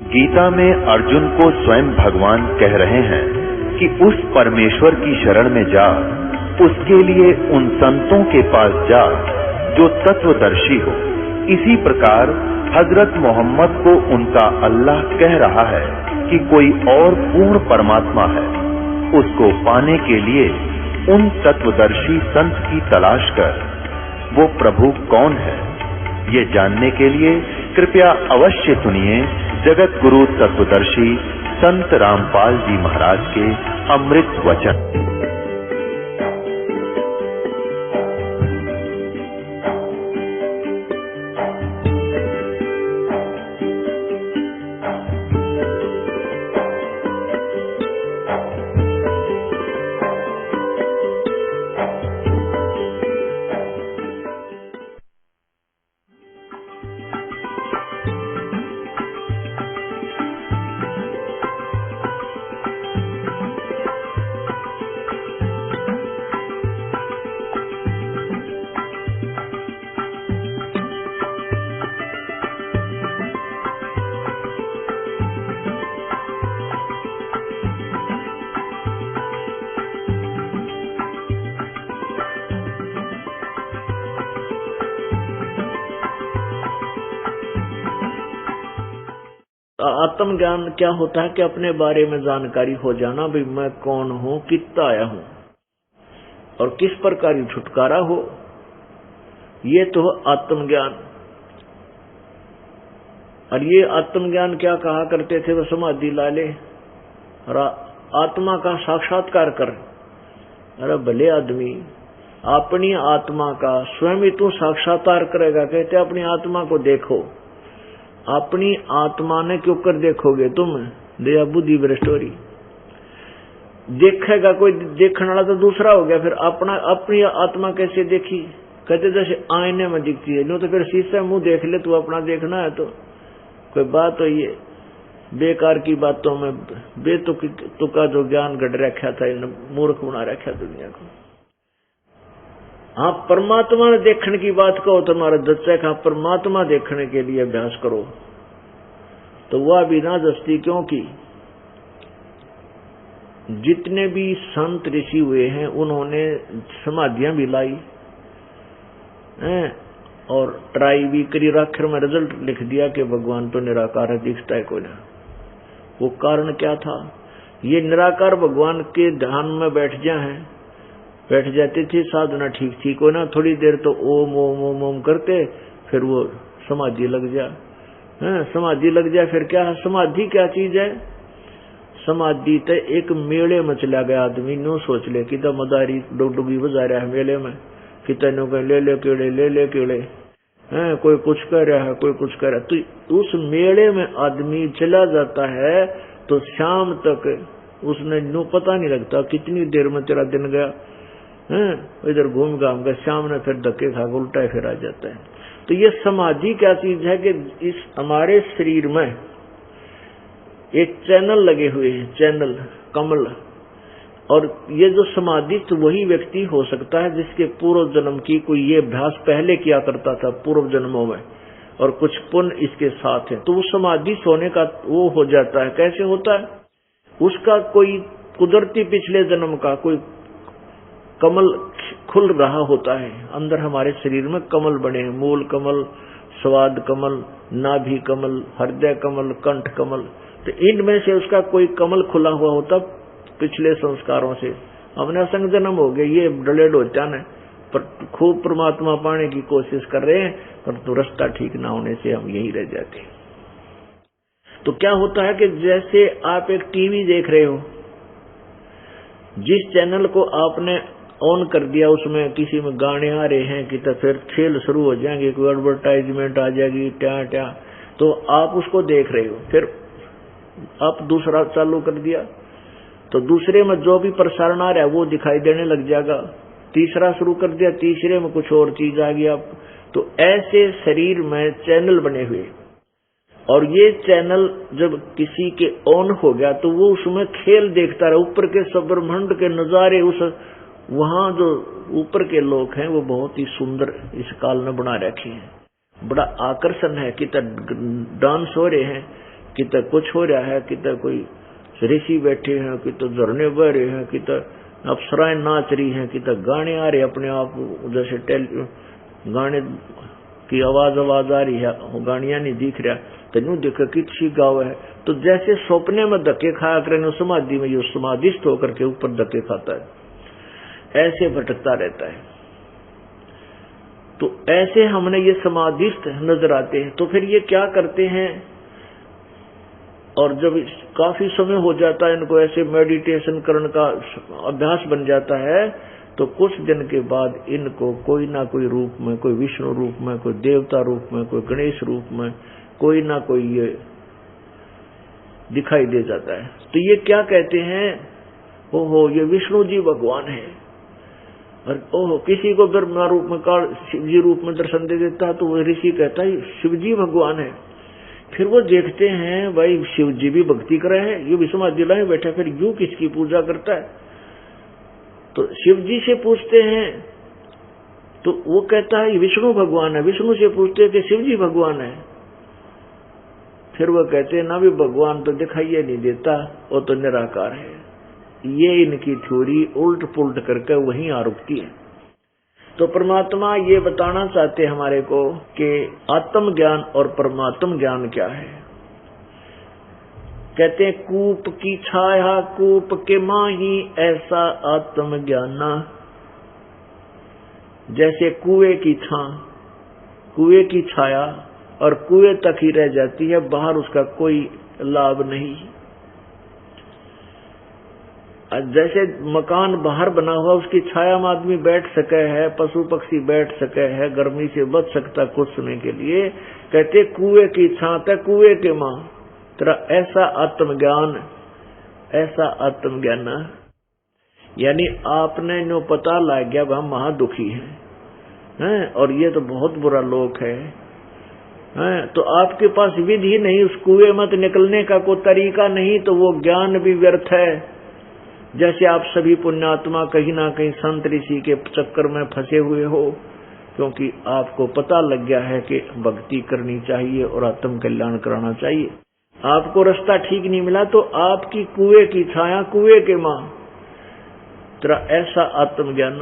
गीता में अर्जुन को स्वयं भगवान कह रहे हैं कि उस परमेश्वर की शरण में जा, उसके लिए उन संतों के पास जा जो तत्वदर्शी हो। इसी प्रकार हजरत मोहम्मद को उनका अल्लाह कह रहा है कि कोई और पूर्ण परमात्मा है। उसको पाने के लिए उन तत्वदर्शी संत की तलाश कर। वो प्रभु कौन है, ये जानने के लिए कृपया अवश्य सुनिए जगत गुरु तत्वदर्शी संत रामपाल जी महाराज के अमृत वचन। आत्म ज्ञान क्या होता है कि अपने बारे में जानकारी हो जाना, भी मैं कौन हूं, कितना आया हूं और किस प्रकार छुटकारा हो। ये तो आत्मज्ञान। और ये आत्मज्ञान क्या कहा करते थे, वो समाधि ला ले और आत्मा का साक्षात्कार कर। अरे भले आदमी, अपनी आत्मा का स्वयं ही तू साक्षात्कार करेगा। कहते अपनी आत्मा को देखो। अपनी आत्मा ने क्यों कर देखोगे तुम, दया बुद्धि भ्रष्टोरी। देखेगा कोई, देखने वाला तो दूसरा हो गया। फिर अपनी आत्मा कैसे देखी? कहते जैसे आईने में दिखती है। नो तो फिर शीशे मुंह देख ले, तू अपना देखना है तो कोई बात हो। ये बेकार की बातों में बेतुका जो ज्ञान गढ़ रखा था, इन मूर्ख बना रखा दुनिया को। हाँ, परमात्मा ने देखने की बात कहो, तुम्हारा दच्चा का परमात्मा देखने के लिए अभ्यास करो तो वह बिना दस्ती, क्योंकि जितने भी संत ऋषि हुए हैं उन्होंने समाधियां भी लाई हैं और ट्राई भी करी, आखिर में रिजल्ट लिख दिया कि भगवान तो निराकार है, दिखता है कोई ना। वो कारण क्या था? ये निराकार भगवान के ध्यान में बैठ जाते थे, साधना ठीक थी को ना। थोड़ी देर तो ओम ओम ओम ओम करते, फिर वो समाधि लग जा। समाधि लग जाए फिर क्या? समाधि क्या चीज है? समाधि तो एक मेले में चला गया आदमी। नो सोच ले कि मदारी डुगडुगी बजा रहा है मेले में, कि तेनों कह ले ले केड़े कोई कुछ कह रहा है, कोई कुछ कह रहा है। तो उस मेले में आदमी चला जाता है तो शाम तक उसने नो पता नहीं लगता कितनी देर में तेरा दिन गया। इधर घूम घाम कर शाम ने फिर धक्के खा उल्टा फिर आ जाता है। तो ये समाधि क्या चीज है कि इस हमारे शरीर में एक चैनल लगे हुए हैं, चैनल कमल। और ये जो समाधि तो वही व्यक्ति हो सकता है जिसके पूर्व जन्म की कोई ये अभ्यास पहले किया करता था पूर्व जन्मों में, और कुछ पुण्य इसके साथ है, तो वो समाधि सोने का वो हो जाता है। कैसे होता है? उसका कोई कुदरती पिछले जन्म का कोई कमल खुल रहा होता है। अंदर हमारे शरीर में कमल बने हैं, मूल कमल, स्वाद कमल, नाभि कमल, हृदय कमल, कंठ कमल। तो इनमें से उसका कोई कमल खुला हुआ होता पिछले संस्कारों से। हमने असंग जन्म हो गए, ये डलेड हो जाना, पर खूब परमात्मा पाने की कोशिश कर रहे हैं, पर तो रास्ता ठीक ना होने से हम यही रह जाते हैं। तो क्या होता है कि जैसे आप एक टीवी देख रहे हो, जिस चैनल को आपने ऑन कर दिया उसमें किसी में गाने आ रहे हैं कि तो फिर खेल शुरू हो जाएंगे, कोई एडवर्टाइजमेंट आ जाएगी, ट्या तो आप उसको देख रहे हो। फिर आप दूसरा चालू कर दिया तो दूसरे में जो भी प्रसारण आ रहा है वो दिखाई देने लग जाएगा। तीसरा शुरू कर दिया, तीसरे में कुछ और चीज आ गई। आप तो ऐसे शरीर में चैनल बने हुए, और ये चैनल जब किसी के ऑन हो गया तो वो उसमें खेल देखता रहा। ऊपर के सब ब्रह्मांड के नजारे, उस वहां जो ऊपर के लोग हैं वो बहुत ही सुंदर इस काल में बना रखे हैं। बड़ा आकर्षण है कि डांस हो रहे हैं, कितना कुछ हो रहा है, कितना कोई ऋषि बैठे हैं, कितना झरने बह रहे हैं, कितना अप्सराएं नाच रही हैं, कितना गाने आ रहे अपने आप, जैसे गाने की आवाज आ रही है, वो गानिया नहीं दिख रहा, तेनू देख किसी गाँव है। तो जैसे सपने में धक्के खाया करे समाधि में, ये समाधिस्थ होकर के ऊपर धक्के खाता है, ऐसे भटकता रहता है। तो ऐसे हमने ये समाधिस्थ नजर आते हैं। तो फिर ये क्या करते हैं, और जब काफी समय हो जाता है इनको ऐसे मेडिटेशन करने का अभ्यास बन जाता है, तो कुछ दिन के बाद इनको कोई ना कोई रूप में, कोई विष्णु रूप में, कोई देवता रूप में, कोई गणेश रूप में, कोई ना कोई ये दिखाई दे जाता है। तो ये क्या कहते हैं, ओहो ये विष्णु जी भगवान है। और ओहो किसी को ब्रह्मा रूप में, शिव जी रूप में दर्शन दे देता है, तो वो ऋषि कहता है शिव जी भगवान है। फिर वो देखते हैं भाई शिव जी भी भक्ति कर रहे हैं, ये भी समाधि लाए बैठा, फिर यूं किसकी पूजा करता है। तो शिव जी से पूछते हैं तो वो कहता है विष्णु भगवान है। विष्णु से पूछते हैं कि शिव जी भगवान है। फिर वो कहते हैं ना भी भगवान तो दिखाई नहीं देता, वो तो निराकार है। ये इनकी थ्योरी उल्ट पुल्ट करके वहीं आ रुकती है। तो परमात्मा ये बताना चाहते हैं हमारे को कि आत्म ज्ञान और परमात्म ज्ञान क्या है। कहते हैं कूप की छाया कूप के माही ऐसा आत्म ज्ञाना। जैसे कुएं की कुएं की छाया और कुएं तक ही रह जाती है, बाहर उसका कोई लाभ नहीं। जैसे मकान बाहर बना हुआ, उसकी छाया में आदमी बैठ सके है, पशु पक्षी बैठ सके है, गर्मी से बच सकता कुछ समय के लिए। कहते कुएं की छात है कुएं के मां, तेरा ऐसा आत्मज्ञान, ऐसा आत्मज्ञान। यानी आपने नो पता लग गया हम महादुखी हैं, और ये तो बहुत बुरा लोक है, तो आपके पास विधि नहीं, उस कुएं मत निकलने का कोई तरीका नहीं, तो वो ज्ञान भी व्यर्थ है। जैसे आप सभी पुण्यात्मा कहीं ना कहीं संत ऋषि के चक्कर में फंसे हुए हो, क्योंकि आपको पता लग गया है कि भक्ति करनी चाहिए और आत्म कल्याण कराना चाहिए। आपको रास्ता ठीक नहीं मिला, तो आपकी कुएं की छाया कुएं के मां, तेरा ऐसा आत्मज्ञान।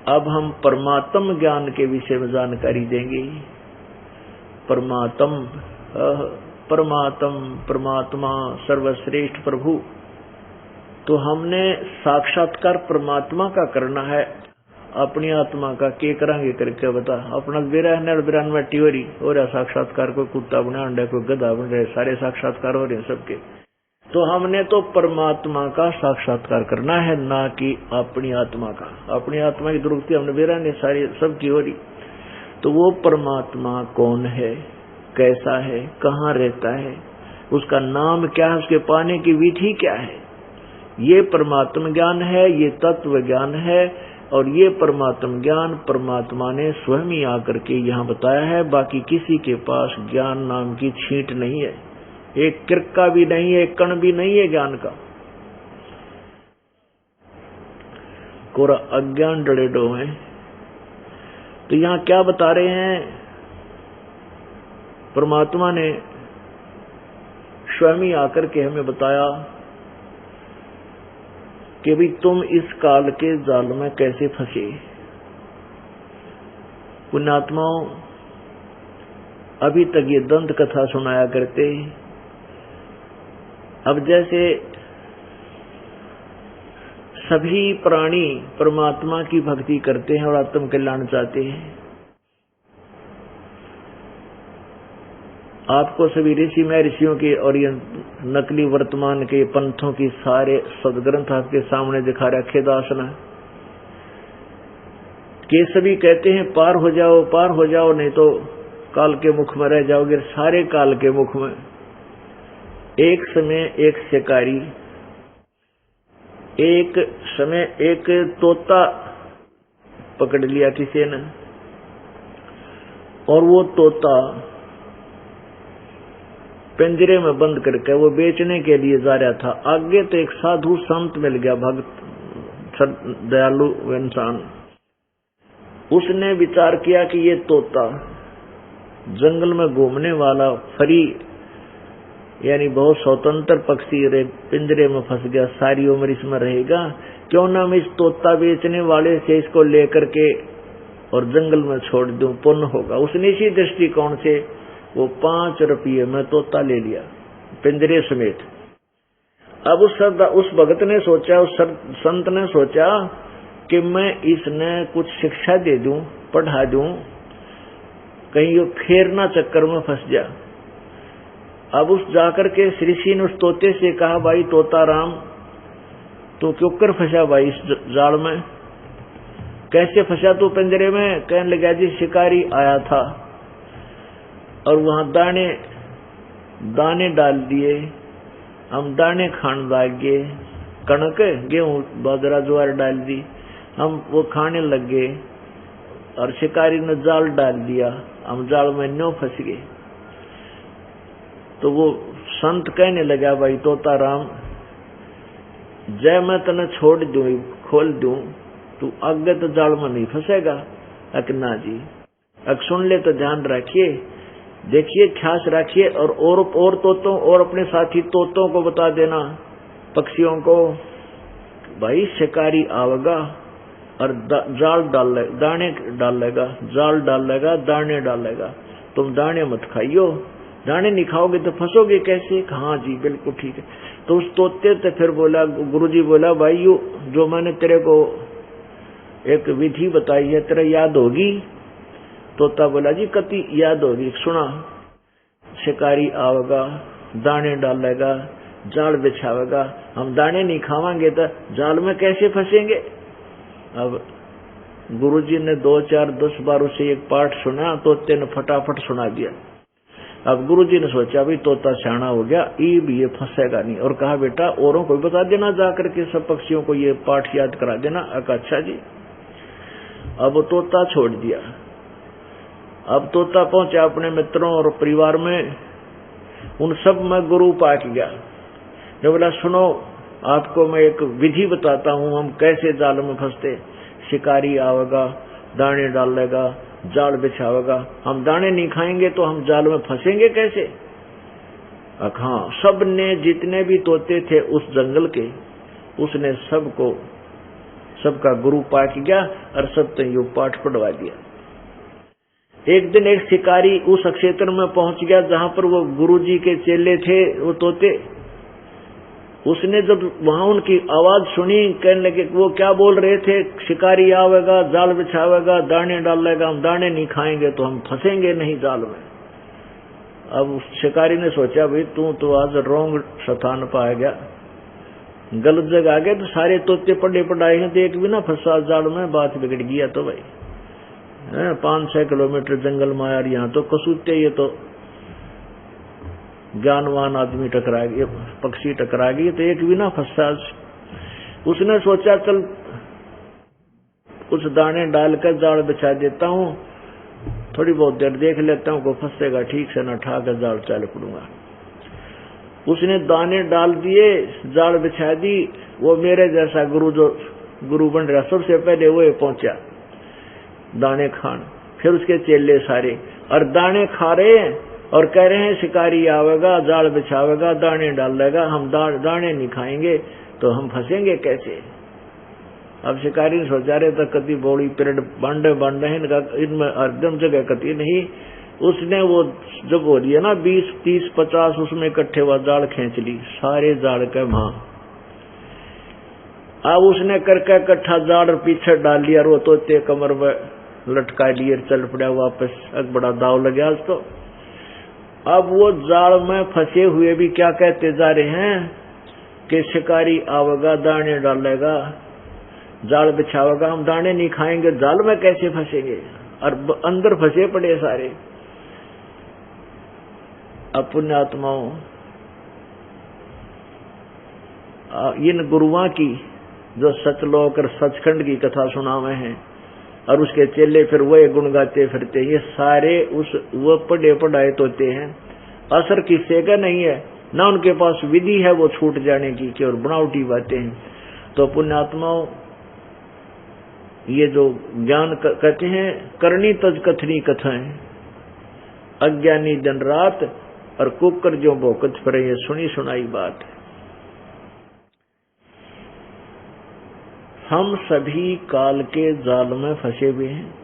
अब हम परमात्म ज्ञान के विषय में जानकारी देंगे। परमात्मा सर्वश्रेष्ठ प्रभु। तो हमने साक्षात्कार परमात्मा का करना है, अपनी आत्मा का के करांगे करके बता। अपना बिरानवे टिवरी हो रहा साक्षात्कार, कोई कुत्ता बना अंडा, कोई गधा बन रहे, सारे साक्षात्कार हो रहे हैं सबके। तो हमने तो परमात्मा का साक्षात्कार करना है, ना कि अपनी आत्मा का। अपनी आत्मा की दुरुक्ति हमने बिराने सारी सबकी हो रही। तो वो परमात्मा कौन है, कैसा है, कहाँ रहता है, उसका नाम क्या है, उसके पाने की विधि क्या है, ये परमात्म ज्ञान है, ये तत्व ज्ञान है। और ये परमात्म ज्ञान परमात्मा ने स्वयं ही आकर के यहाँ बताया है। बाकी किसी के पास ज्ञान नाम की छींट नहीं है, एक किरका भी नहीं है, एक कण भी नहीं है ज्ञान का। कोरा अज्ञान डड़ेडो है। तो यहाँ क्या बता रहे हैं, परमात्मा ने स्वयं ही आकर के हमें बताया कि भाई तुम इस काल के जाल में कैसे फंसे। पुण्यात्माओं, अभी तक ये दंत कथा सुनाया करते। अब जैसे सभी प्राणी परमात्मा की भक्ति करते हैं और आत्म कल्याण चाहते हैं। आपको सभी ऋषि महर्षियों के और ये नकली वर्तमान के पंथों की सारे सदग्रंथ आपके सामने दिखा रखे दासना के सभी कहते हैं पार हो जाओ, नहीं तो काल के मुख में रह जाओगे। सारे काल के मुख में एक समय एक शिकारी, एक समय एक तोता पकड़ लिया किसी ने, और वो तोता पिंजरे में बंद करके वो बेचने के लिए जा रहा था। आगे तो एक साधु संत मिल गया, भक्त दयालु इंसान। उसने विचार किया कि ये तोता जंगल में घूमने वाला फरी यानी बहुत स्वतंत्र पक्षी पिंजरे में फंस गया, सारी उम्र इसमें रहेगा, क्यों ना मैं इस तोता बेचने वाले से इसको लेकर के और जंगल में छोड़ दूं, पुण्य होगा। उसने इसी दृष्टिकोण से वो 5 रुपये में तोता ले लिया पिंजरे समेत। अब उस भगत ने सोचा, उस संत ने सोचा कि मैं इसने कुछ शिक्षा दे दूं, पढ़ा दूं, कहीं ये फेरना चक्कर में फंस जा। अब उस जाकर के श्री ऋषि ने उस तोते से कहा, भाई तोता राम, तू क्यों कर फंसा भाई इस जाल में, कैसे फंसा तू पिंजरे में? कहने लगा, जी शिकारी आया था और वहां दाने डाल दिए, हम दाने खाने लग गए, कणक गेहूं बाजरा ज्वार डाल दी, हम वो खाने लग गए और शिकारी ने जाल डाल दिया, हम जाल में न्यों फंस गए। तो वो संत कहने लगा, भाई तोता राम, जय मैं तने छोड़ दूं, खोल दूं, तू आगे तो जाल में नहीं फंसेगा। अकना जी, अक सुन ले तो ध्यान रखिए, देखिए, ख्यास रखिए, और तोतों और अपने साथी तोतों को बता देना, पक्षियों को, भाई शिकारी आवेगा और जाल दाने डालेगा, जाल डालेगा, दाने डालेगा, तुम दाने मत खाइयो, दाने नहीं खाओगे तो फंसोगे कैसे? हाँ जी बिल्कुल ठीक है। तो उस तोते से फिर बोला, गुरुजी बोला, भाई यो जो मैंने तेरे को एक विधि बताई है, तेरा याद होगी? तोता बोला, जी कति याद होगी, सुना। शिकारी आवेगा, दाने डालेगा, जाल बिछावेगा, हम दाने नहीं खावांगे तो जाल में कैसे फंसेंगे? अब गुरुजी ने 2, 4, 10 बार उसे एक पाठ सुना, तोते ने फटाफट सुना दिया। अब गुरुजी ने सोचा, भी तोता सियाना हो गया, ये फंसेगा नहीं, और कहा, बेटा औरों को बता देना, जाकर के सब पक्षियों को ये पाठ याद करा देना। अच्छा जी। अब वो तोता छोड़ दिया। अब तोता पहुंचा अपने मित्रों और परिवार में, उन सब में गुरु पाक गया। जो बोला, सुनो आपको मैं एक विधि बताता हूं, हम कैसे जाल में फंसते। शिकारी आवेगा, दाने डालेगा, जाल बिछावेगा, हम दाने नहीं खाएंगे तो हम जाल में फंसेंगे कैसे? हाँ, सब ने, जितने भी तोते थे उस जंगल के, उसने सबका गुरु पाक गया और सबको यो पाठ पढ़वा दिया। एक दिन एक शिकारी उस क्षेत्र में पहुंच गया जहां पर वो गुरुजी के चेले थे, वो तोते। उसने जब वहां उनकी आवाज सुनी, कहने लगे, वो क्या बोल रहे थे? शिकारी आवेगा, जाल बिछावेगा, दाने डालेगा, हम दाने नहीं खाएंगे तो हम फंसेंगे नहीं जाल में। अब उस शिकारी ने सोचा, भाई तू तो आज रोंग स्थान पर आ गया, गलत जगह आ गया, तो सारे तोते पढ़े पढ़ाए हैं तो एक भी ना फंसा जाल में, बात बिगड़ गया। तो भाई 5-6 किलोमीटर जंगल में आया, यहाँ तो कसूते, ये तो ज्ञानवान आदमी टकरा गए, पक्षी टकरा गए, तो एक भी ना फंसा। उसने सोचा, चल कुछ दाने डालकर जाल बिछा देता हूँ, थोड़ी बहुत देर देख लेता हूँ, को फंसेगा ठीक से, न ठाकर जाल चाल पड़ूंगा। उसने दाने डाल दिए, जाल बिछा दी। वो मेरे जैसा गुरु बन रहा, सबसे पहले वो पहुंचा दाने खान, फिर उसके चेले सारे, और दाने खा रहे हैं और कह रहे हैं शिकारी आवेगा, जाल बिछावेगा, दाने डालेगा, हम दाने नहीं खाएंगे तो हम फंसेंगे कैसे? अब शिकारी ने सोचा, रहे तो कति बड़ी पीरियड बांडे हैं, इनमें हरदम जगह कति नहीं। उसने वो जब हो रही है ना 20, 30, 50 उसमें इकट्ठे हुआ जाल खींच ली, सारे जाल के वहां। अब उसने करके इकट्ठा जाल पीछे डाल लिया, और वो तोते कमर में लटका लिए, चल पड़ा वापस। अब बड़ा दाव लगे आज तो। अब वो जाल में फंसे हुए भी क्या कहते जा रहे हैं कि शिकारी आवेगा, दाने डालेगा, जाल बिछावेगा, हम दाने नहीं खाएंगे, जाल में कैसे फंसेंगे? और अंदर फंसे पड़े सारे। अब पुण्यात्माओं, इन गुरुओं की जो सचलोक और सचखंड की कथा सुनावे हैं, और उसके चेले फिर वही गुण गाते फिरते, ये सारे वो पढ़े पढ़ाए तोते हैं, असर किसी का नहीं है, ना उनके पास विधि है वो छूट जाने की, कि और बनावटी बातें हैं। तो पुण्यात्माओं, ये जो ज्ञान कहते हैं, करनी तज कथनी कथाएं, अज्ञानी दिन रात और कुकर जो भोकत फिरे, ये सुनी सुनाई बात है। हम सभी काल के जाल में फंसे हुए हैं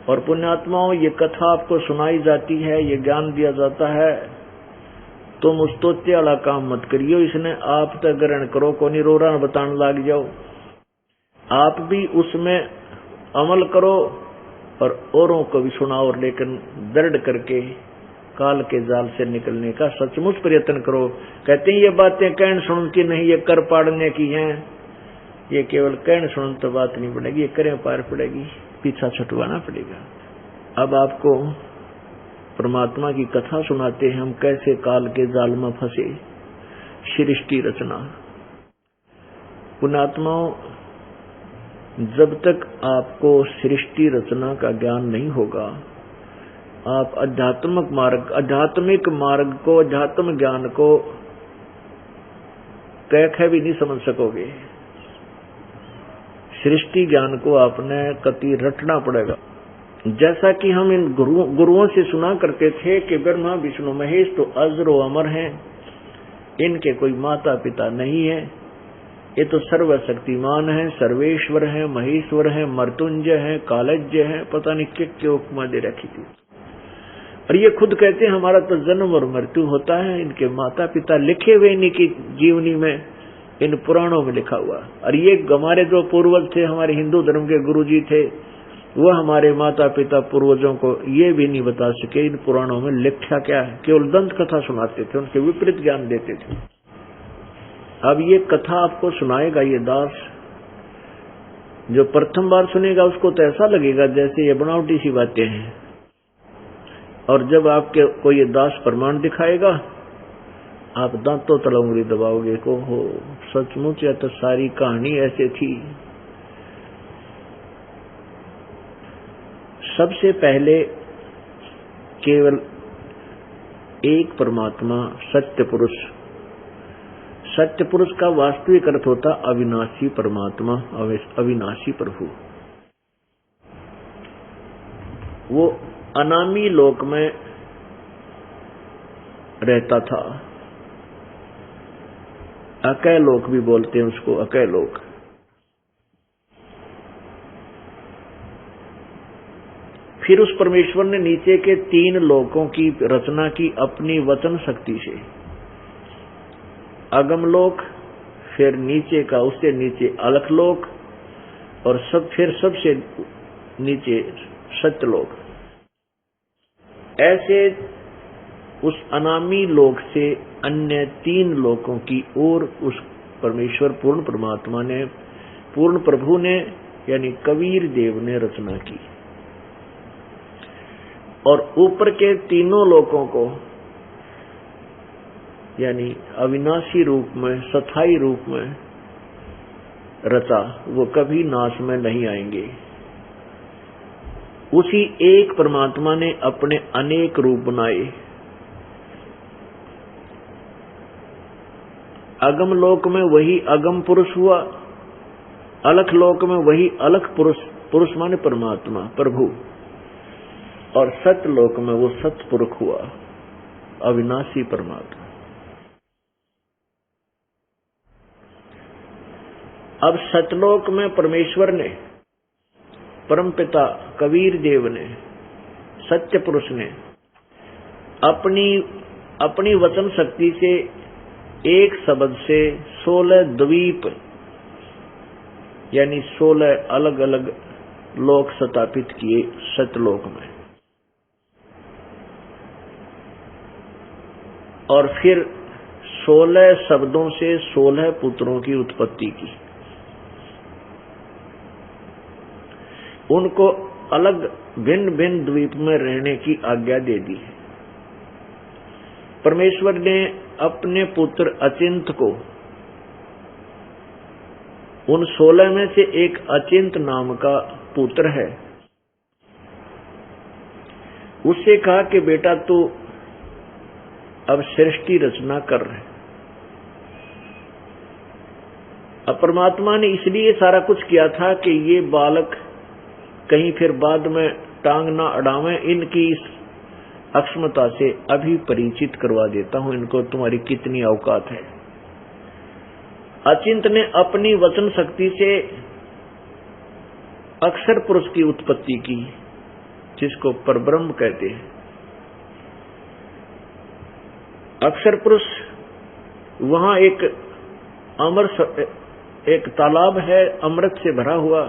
और पुण्यात्माओं, ये कथा आपको सुनाई जाती है, ये ज्ञान दिया जाता है, तुम उस तोते वाला काम मत करियो, इसने आप तक ग्रहण करो, को नहीं रोरा बताने लग जाओ। आप भी उसमें अमल करो और औरों को भी सुनाओ, लेकिन दृढ़ करके काल के जाल से निकलने का सचमुच प्रयत्न करो। कहते हैं ये बातें कहने सुन की नहीं, ये कर पाड़ने की हैं। ये केवल कहने सुन तो बात नहीं पड़ेगी, ये करें पार पड़ेगी, पीछा छुटवाना पड़ेगा। अब आपको परमात्मा की कथा सुनाते हैं, हम कैसे काल के जाल में फंसे। सृष्टि रचना। पुण्यात्माओं, जब तक आपको सृष्टि रचना का ज्ञान नहीं होगा, आप आध्यात्मिक मार्ग को, अध्यात्म ज्ञान को कह भी नहीं समझ सकोगे। सृष्टि ज्ञान को आपने कति रटना पड़ेगा। जैसा कि हम इन गुरुओं से सुना करते थे कि ब्रह्मा विष्णु महेश तो अजर व अमर हैं, इनके कोई माता पिता नहीं है, ये तो सर्वशक्तिमान है, सर्वेश्वर है, महेश्वर है, मृत्युंजय है, कालज्ञ है, पता नहीं क्या उपमा दे रखी थी। और ये खुद कहते हैं हमारा तो जन्म और मृत्यु होता है, इनके माता पिता लिखे हुए इनकी जीवनी में, इन पुराणों में लिखा हुआ। और ये हमारे जो पूर्वज थे, हमारे हिंदू धर्म के गुरुजी थे, वो हमारे माता पिता पूर्वजों को ये भी नहीं बता सके इन पुराणों में लिखा क्या है, केवल दंत कथा सुनाते थे, उनके विपरीत ज्ञान देते थे। अब ये कथा आपको सुनाएगा ये दास, जो प्रथम बार सुनेगा उसको तो ऐसा लगेगा जैसे ये बनावटी सी बातें हैं, और जब आपके को ये दास प्रमाण दिखाएगा, आप दांतों तले उंगली दबाओगे को हो सचमुच या तो सारी कहानी ऐसे थी। सबसे पहले केवल एक परमात्मा सत्य पुरुष। सत्य पुरुष का वास्तविक अर्थ होता अविनाशी परमात्मा, अविनाशी प्रभु। वो अनामी लोक में रहता था, अकय लोक भी बोलते हैं उसको, अकय लोक। फिर उस परमेश्वर ने नीचे के 3 लोकों की रचना की अपनी वचन शक्ति से। अगम लोक, फिर नीचे का उससे नीचे अलख लोक, और फिर सबसे नीचे सत्यलोक। ऐसे उस अनामी लोक से अन्य 3 लोकों की ओर उस परमेश्वर पूर्ण परमात्मा ने, पूर्ण प्रभु ने, यानी कबीर देव ने रचना की। और ऊपर के 3 लोकों को यानी अविनाशी रूप में, स्थायी रूप में रचा, वो कभी नाश में नहीं आएंगे। उसी एक परमात्मा ने अपने अनेक रूप बनाए। अगम लोक में वही अगम पुरुष हुआ, अलख लोक में वही अलख पुरुष माने परमात्मा प्रभु, और सत्य लोक में वो सत्य पुरुष हुआ, अविनाशी परमात्मा। अब सतलोक में परमेश्वर ने, परमपिता कबीर देव ने, सत्य पुरुष ने अपनी वचन शक्ति से एक शब्द से 16 द्वीप यानी 16 अलग अलग लोक स्थापित किए सतलोक में, और फिर 16 शब्दों से 16 पुत्रों की उत्पत्ति की। उनको अलग भिन्न भिन्न द्वीप में रहने की आज्ञा दे दी। परमेश्वर ने अपने पुत्र अचिंत को, उन 16 में से एक अचिंत नाम का पुत्र है, उससे कहा कि बेटा तू अब सृष्टि रचना कर रहे। अब परमात्मा ने इसलिए सारा कुछ किया था कि ये बालक कहीं फिर बाद में टांग ना अड़ावें, इनकी अक्षमता से अभी परिचित करवा देता हूं इनको, तुम्हारी कितनी औकात है। अचिंत ने अपनी वचन शक्ति से अक्षर पुरुष की उत्पत्ति की, जिसको परब्रह्म कहते हैं। अक्षर पुरुष वहां एक तालाब है अमृत से भरा हुआ,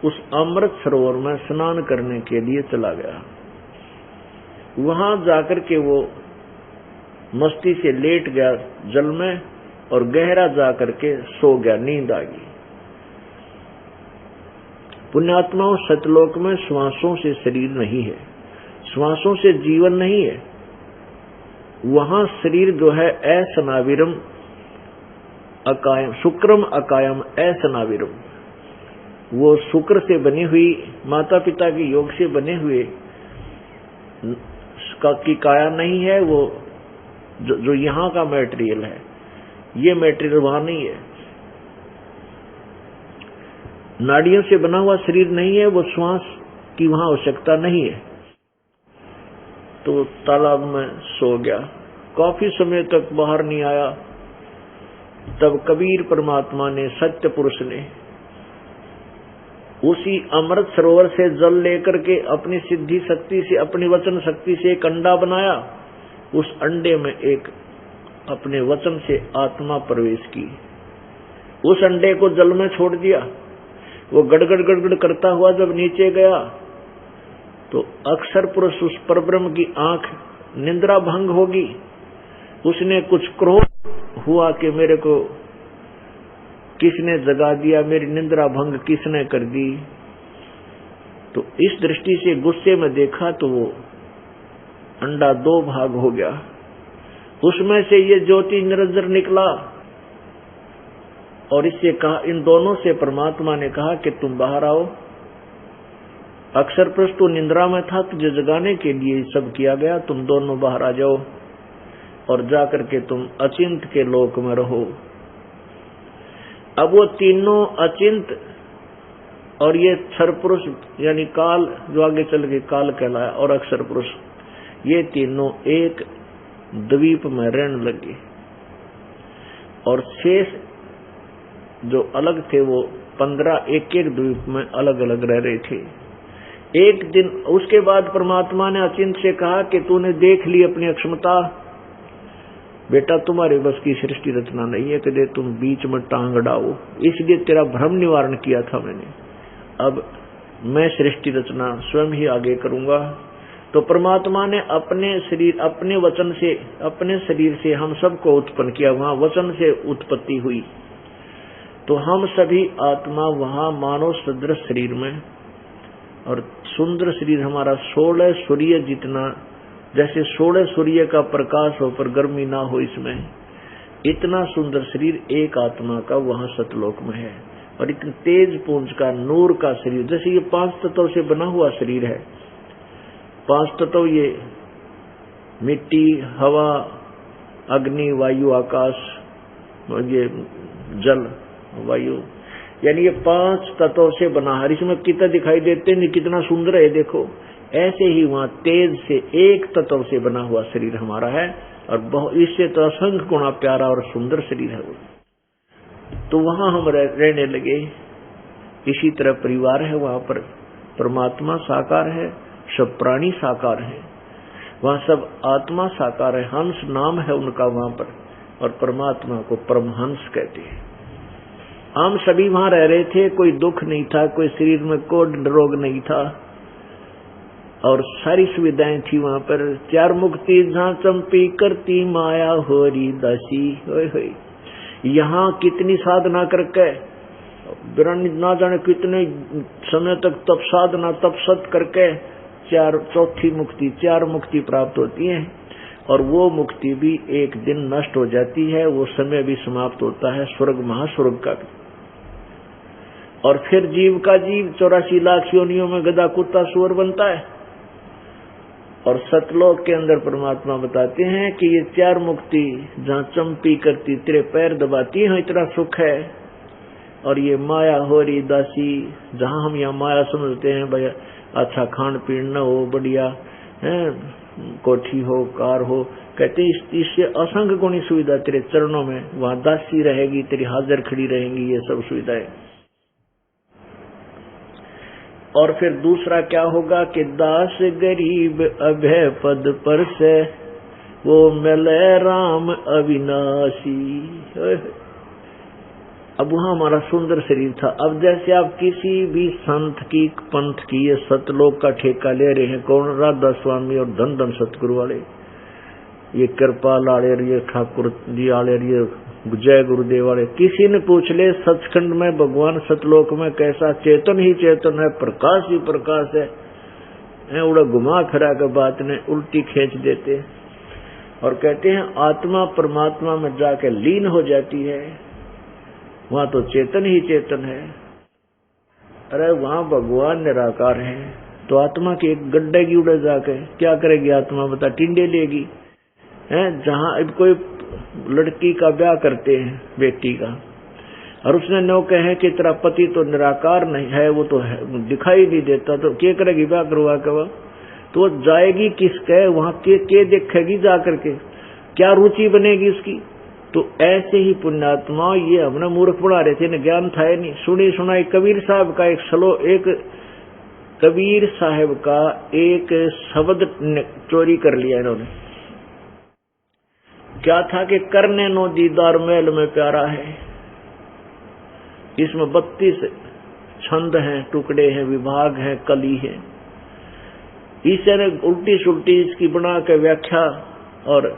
उस अमृत सरोवर में स्नान करने के लिए चला गया। वहां जाकर के वो मस्ती से लेट गया जल में और गहरा जाकर के सो गया, नींद आ गई। पुण्यात्माओं, सतलोक में श्वासों से शरीर नहीं है, श्वासों से जीवन नहीं है। वहां शरीर जो है असनाविरम अकायम, शुक्रम अकायम असनाविरम, वो शुक्र से बनी हुई, माता पिता के योग से बने हुए की काया नहीं है। वो जो यहाँ का मटेरियल है, ये मटेरियल वहां नहीं है। नाड़ियों से बना हुआ शरीर नहीं है, वो श्वास की वहां आवश्यकता नहीं है। तो तालाब में सो गया, काफी समय तक बाहर नहीं आया। तब कबीर परमात्मा ने, सत्य पुरुष ने, उसी अमृत सरोवर से जल लेकर के अपनी सिद्धि शक्ति से, अपनी वचन शक्ति से एक अंडा बनाया। उस अंडे में एक अपने वचन से आत्मा प्रवेश की, उस अंडे को जल में छोड़ दिया। वो गड़गड़ गड़गड़ करता हुआ जब नीचे गया तो अक्षर पुरुष, उस परब्रह्म की आंख निद्रा भंग होगी। उसने कुछ क्रोध हुआ कि मेरे को किसने जगा दिया, मेरी निद्रा भंग किसने कर दी। तो इस दृष्टि से गुस्से में देखा तो वो अंडा दो भाग हो गया। उसमें से ये ज्योति निरंजन निकला और इससे कहा, इन दोनों से परमात्मा ने कहा कि तुम बाहर आओ। अक्षर पुरुष तो निंद्रा में था, तुझे जगाने के लिए सब किया गया, तुम दोनों बाहर आ जाओ और जाकर के तुम अचिंत के लोक में रहो। अब वो तीनों अचिंत और ये क्षर पुरुष यानी काल, जो आगे चल के काल कहलाया, और अक्षर पुरुष, ये तीनों एक द्वीप में रहने लगे। और शेष जो अलग थे वो 15 एक एक द्वीप में अलग अलग रह रहे थे। एक दिन उसके बाद परमात्मा ने अचिंत से कहा कि तूने देख ली अपनी अक्षमता, बेटा तुम्हारे बस की सृष्टि रचना नहीं है कि तुम बीच में टांग अड़ाओ, इसलिए तेरा भ्रम निवारण किया था मैंने। अब मैं सृष्टि रचना स्वयं ही आगे करूंगा। तो परमात्मा ने अपने शरीर, अपने वचन से, अपने शरीर से हम सबको उत्पन्न किया। वहां वचन से उत्पत्ति हुई। तो हम सभी आत्मा वहां मानव सदृश शरीर में, और सुंदर शरीर हमारा 16 सूर्य जितना, जैसे 16 सूर्य का प्रकाश हो पर गर्मी ना हो इसमें, इतना सुंदर शरीर एक आत्मा का वहां सतलोक में है। और इतने तेज पुंज का नूर का शरीर, जैसे ये 5 तत्वों से बना हुआ शरीर है। 5 तत्व ये मिट्टी, हवा, अग्नि, वायु, आकाश, ये जल, वायु, यानी ये 5 तत्वों से बना है। इसमें कितना दिखाई देते हैं, कितना सुंदर है देखो। ऐसे ही वहां तेज से एक तत्व से बना हुआ शरीर हमारा है, और बहुत इससे तो असंख्य गुना प्यारा और सुंदर शरीर है वो। तो वहां हम रहने लगे। इसी तरह परिवार है, वहां पर परमात्मा साकार है, सब प्राणी साकार है, वहां सब आत्मा साकार है। हंस नाम है उनका वहां पर, और परमात्मा को परमहंस कहते हैं। हम सभी वहां रह रहे थे, कोई दुख नहीं था, कोई शरीर में कोई रोग नहीं था, और सारी सुविधाएं थी वहां पर। 4 मुक्ति जहां चंपी करती माया होरी दासी, होय होय। यहाँ कितनी साधना करके, ना जाने कितने समय तक तप साधना तपसत करके 4 मुक्ति 4 मुक्ति प्राप्त होती है। और वो मुक्ति भी एक दिन नष्ट हो जाती है, वो समय भी समाप्त होता है, स्वर्ग महास्वर्ग का। और फिर जीव का जीव 84 लाख योनियों में गधा कुत्ता सुअर बनता है। और सतलोक के अंदर परमात्मा बताते हैं कि ये 4 मुक्ति जहाँ चंपी करती, तेरे पैर दबाती है, इतना सुख है। और ये माया हो रही दासी, जहाँ हम यहाँ माया समझते हैं भाई अच्छा खान पीन न हो, बढ़िया कोठी हो, कार हो, कहते इससे असंख्य गुणी सुविधा तेरे चरणों में, वहां दासी रहेगी, तेरी हाजिर खड़ी रहेंगी, ये सब सुविधाएं। और फिर दूसरा क्या होगा कि दास गरीब अभय पद पर से वो मिले राम अविनाशी। अब वहां हमारा सुंदर शरीर था। अब जैसे आप किसी भी संत की, पंथ की, ये सतलोक का ठेका ले रहे हैं, कौन? राधा स्वामी और धन धन सतगुरु वाले, ये कृपाल वाले, ये ठाकुर जी वाले, ये जय गुरुदेव वाले। किसी ने पूछ ले सचखंड में भगवान सतलोक में कैसा? चेतन ही चेतन है, प्रकाश ही प्रकाश है। उड़ा घुमा फिरा के बात ने उल्टी खींच देते और कहते हैं आत्मा परमात्मा में जाके लीन हो जाती है, वहां तो चेतन ही चेतन है। अरे वहां भगवान निराकार है, तो आत्मा की एक गड्ढे की उड़े जाके क्या करेगी आत्मा? बता, टिंडे लेगी? जहां अब कोई लड़की का ब्याह करते हैं, बेटी का, और उसने नो कहे कि तेरा पति तो निराकार नहीं है, वो तो है, दिखाई नहीं देता, तो क्या करेगी ब्याह करवा के? वो तो वो जाएगी किसके वहां? के देखेगी जाकर के? क्या रुचि बनेगी उसकी? तो ऐसे ही पुण्यात्मा, ये हमने मूर्ख पढ़ा रहे थे, ज्ञान था नहीं, सुनी सुनाई। कबीर साहब का कबीर साहब का एक शब्द चोरी कर लिया इन्होंने। क्या था कि करने नो दीदार मैल में प्यारा है। इसमें 32 छंद हैं, टुकड़े हैं, विभाग हैं, कली है। ईश्वर ने उल्टी सुल्टी इसकी बना के व्याख्या, और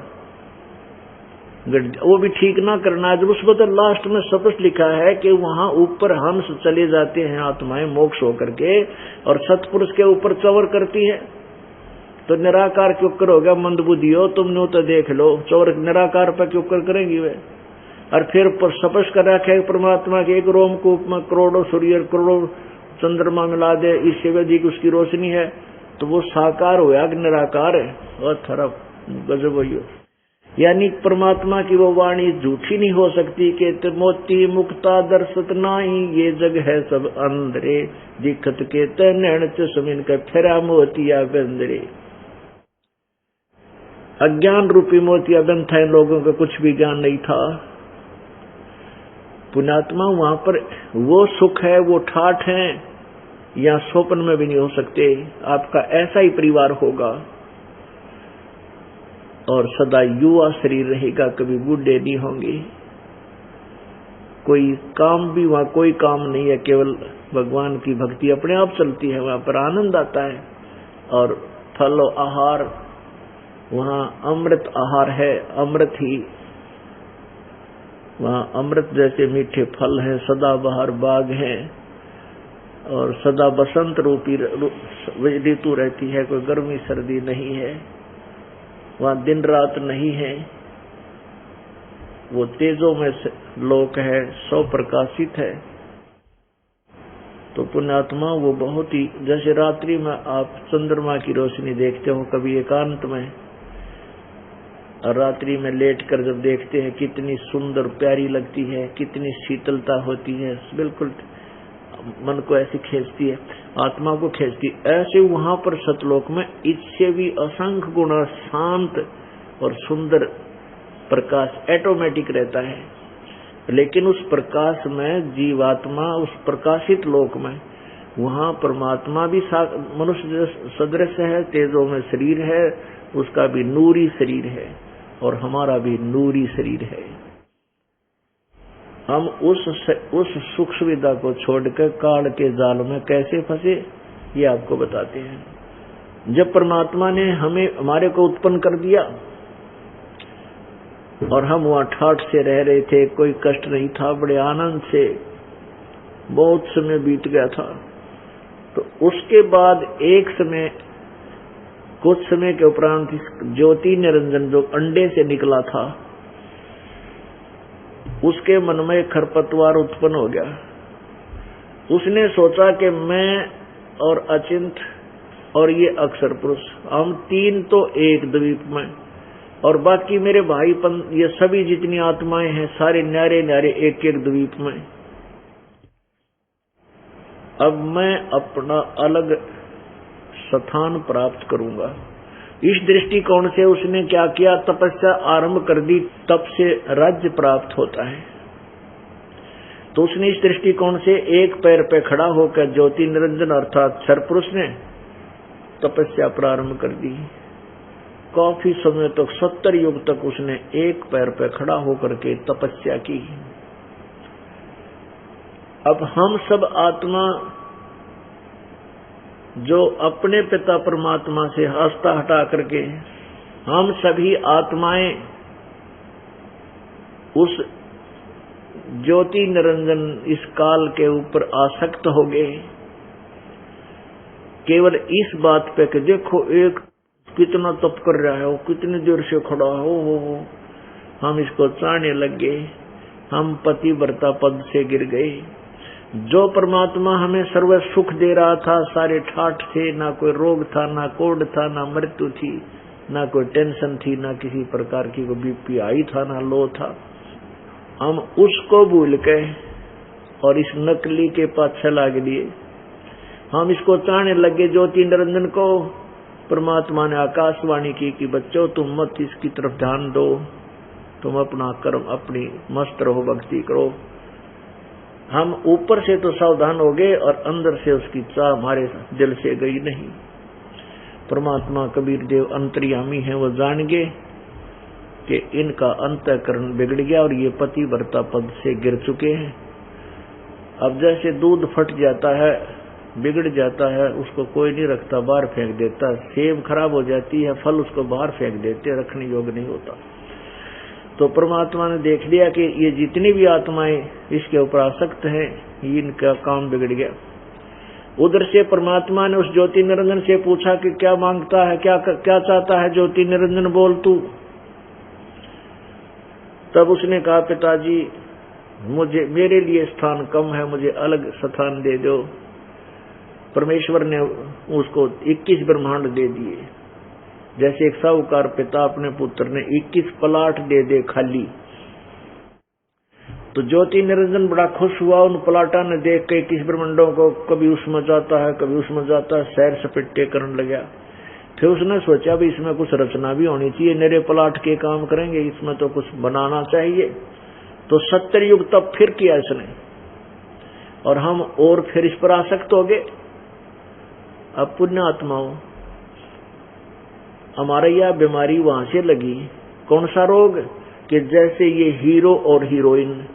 वो भी ठीक ना करना। जब उसमें तो लास्ट में स्पष्ट लिखा है कि वहां ऊपर हंस चले जाते हैं आत्माएं मोक्ष होकर के, और सतपुरुष के ऊपर चवर करती है। तो निराकार क्यों करोगे? मंदबुद्धि हो तुमने तो देख लो, चवर निराकार पर क्यों करेंगी वे? और फिर स्पष्ट कर रखा है परमात्मा के एक रोमकूप में करोड़ों सूर्य, करोड़ों चंद्रमा मिला दे, इससे भी अधिक उसकी रोशनी है, तो वो साकार होया कि निराकार है? और थरप गजब हो। यानी परमात्मा की वो वाणी झूठी नहीं हो सकती कि मोती मुक्ता दर्शत नाही, ये जग है सब अंधरे, दिखत के तैन चमिन का फेरा मोतिया बंदरे। अज्ञान रूपी मोतिया बंद था, इन लोगों का कुछ भी ज्ञान नहीं था। पुण्यात्मा वहां पर वो सुख है, वो ठाठ है, या स्वप्न में भी नहीं हो सकते। आपका ऐसा ही परिवार होगा और सदा युवा शरीर रहेगा, कभी बूढ़े नहीं होंगे। कोई काम भी वहां कोई काम नहीं है, केवल भगवान की भक्ति अपने आप चलती है, वहां पर आनंद आता है। और फल आहार, वहां अमृत आहार है, अमृत ही वहां अमृत जैसे मीठे फल है, सदा बहार बाग है, और सदा बसंत रूपी ऋतु रहती है, कोई गर्मी सर्दी नहीं है। वहां दिन रात नहीं है, वो तेजों में लोक है, सौ प्रकाशित है। तो पुण्यात्मा वो बहुत ही, जैसे रात्रि में आप चंद्रमा की रोशनी देखते हो कभी एकांत में, और रात्रि में लेटकर जब देखते हैं कितनी सुंदर प्यारी लगती है, कितनी शीतलता होती है, बिल्कुल मन को ऐसी खींचती है, आत्मा को खींचती। ऐसे वहां पर सतलोक में इससे भी असंख्य गुना शांत और सुंदर प्रकाश ऑटोमेटिक रहता है। लेकिन उस प्रकाश में जीवात्मा, उस प्रकाशित लोक में, वहां परमात्मा भी मनुष्य सदृश है, तेजों में शरीर है, उसका भी नूरी शरीर है, और हमारा भी नूरी शरीर है। हम उस सुख सुविधा को छोड़कर काल के जाल में कैसे फंसे, ये आपको बताते हैं। जब परमात्मा ने हमारे को उत्पन्न कर दिया और हम वहां ठाठ से रह रहे थे, कोई कष्ट नहीं था, बड़े आनंद से बहुत समय बीत गया था। तो उसके बाद एक समय, कुछ समय के उपरांत ज्योति निरंजन जो अंडे से निकला था, उसके मन में खरपतवार उत्पन्न हो गया। उसने सोचा कि मैं और अचिंत और ये अक्षर पुरुष, हम तीन तो एक द्वीप में, और बाकी मेरे भाईपन, ये सभी जितनी आत्माएं हैं, सारे न्यारे न्यारे एक एक द्वीप में। अब मैं अपना अलग स्थान प्राप्त करूंगा। इस दृष्टिकोण से उसने क्या किया, तपस्या आरंभ कर दी, तप से राज्य प्राप्त होता है। तो उसने इस दृष्टिकोण से एक पैर पे खड़ा होकर ज्योति निरंजन अर्थात क्षर पुरुष ने तपस्या प्रारंभ कर दी। काफी समय तक 70 युग तक उसने एक पैर पे खड़ा होकर के तपस्या की। अब हम सब आत्मा जो अपने पिता परमात्मा से आस्था हटा करके हम सभी आत्माएं उस ज्योति निरंजन इस काल के ऊपर आसक्त हो गए, केवल इस बात पे कि देखो एक कितना तप कर रहा है, वो कितनी देर से खड़ा हो, हम इसको चाहने लग गए, हम पतिव्रता पद से गिर गए। जो परमात्मा हमें सर्व सुख दे रहा था, सारे ठाठ थे, ना कोई रोग था, ना कोढ़ था, ना मृत्यु थी, ना कोई टेंशन थी, ना किसी प्रकार की कोई बीपी आई था, ना लो था, हम उसको भूल के और इस नकली के पाछे लाग लिए। हम इसको चाहने लगे ज्योति निरंजन को। परमात्मा ने आकाशवाणी की कि बच्चों तुम मत इसकी तरफ ध्यान दो, तुम अपना कर्म अपनी मस्त रहो, भक्ति करो। हम ऊपर से तो सावधान हो गए और अंदर से उसकी चाह हमारे दिल से गई नहीं। परमात्मा कबीर देव अंतर्यामी है, वो जान गए कि इनका अंतःकरण बिगड़ गया और ये पतिव्रता पद से गिर चुके हैं। अब जैसे दूध फट जाता है, बिगड़ जाता है, उसको कोई नहीं रखता, बाहर फेंक देता। सेब खराब हो जाती है, फल उसको बाहर फेंक देते, रखने योग्य नहीं होता। तो परमात्मा ने देख लिया कि ये जितनी भी आत्माएं इसके ऊपर आसक्त हैं, इनका काम बिगड़ गया। उधर से परमात्मा ने उस ज्योति निरंजन से पूछा कि क्या मांगता है, क्या चाहता है ज्योति निरंजन, बोल तू। तब उसने कहा पिताजी मुझे मेरे लिए स्थान कम है, मुझे अलग स्थान दे दो। परमेश्वर ने उसको 21 ब्रह्मांड दे दिए। जैसे एक साहूकार पिता अपने पुत्र ने 21 प्लाट दे दे खाली। तो ज्योति निरंजन बड़ा खुश हुआ उन प्लाटा ने देख के 21 ब्रह्मांडों को, कभी उसमें जाता है कभी उसमें जाता है, सैर सपेटे करने लगा। फिर उसने सोचा भी इसमें कुछ रचना भी होनी चाहिए, मेरे प्लाट के काम करेंगे, इसमें तो कुछ बनाना चाहिए। तो 70 युग तब फिर किया इसने, और हम और फिर इस पर आसक्त हो गए। अब पुण्य आत्माओं, हमारा यह बीमारी वहां से लगी। कौन सा रोग? कि जैसे ये हीरो और हीरोइन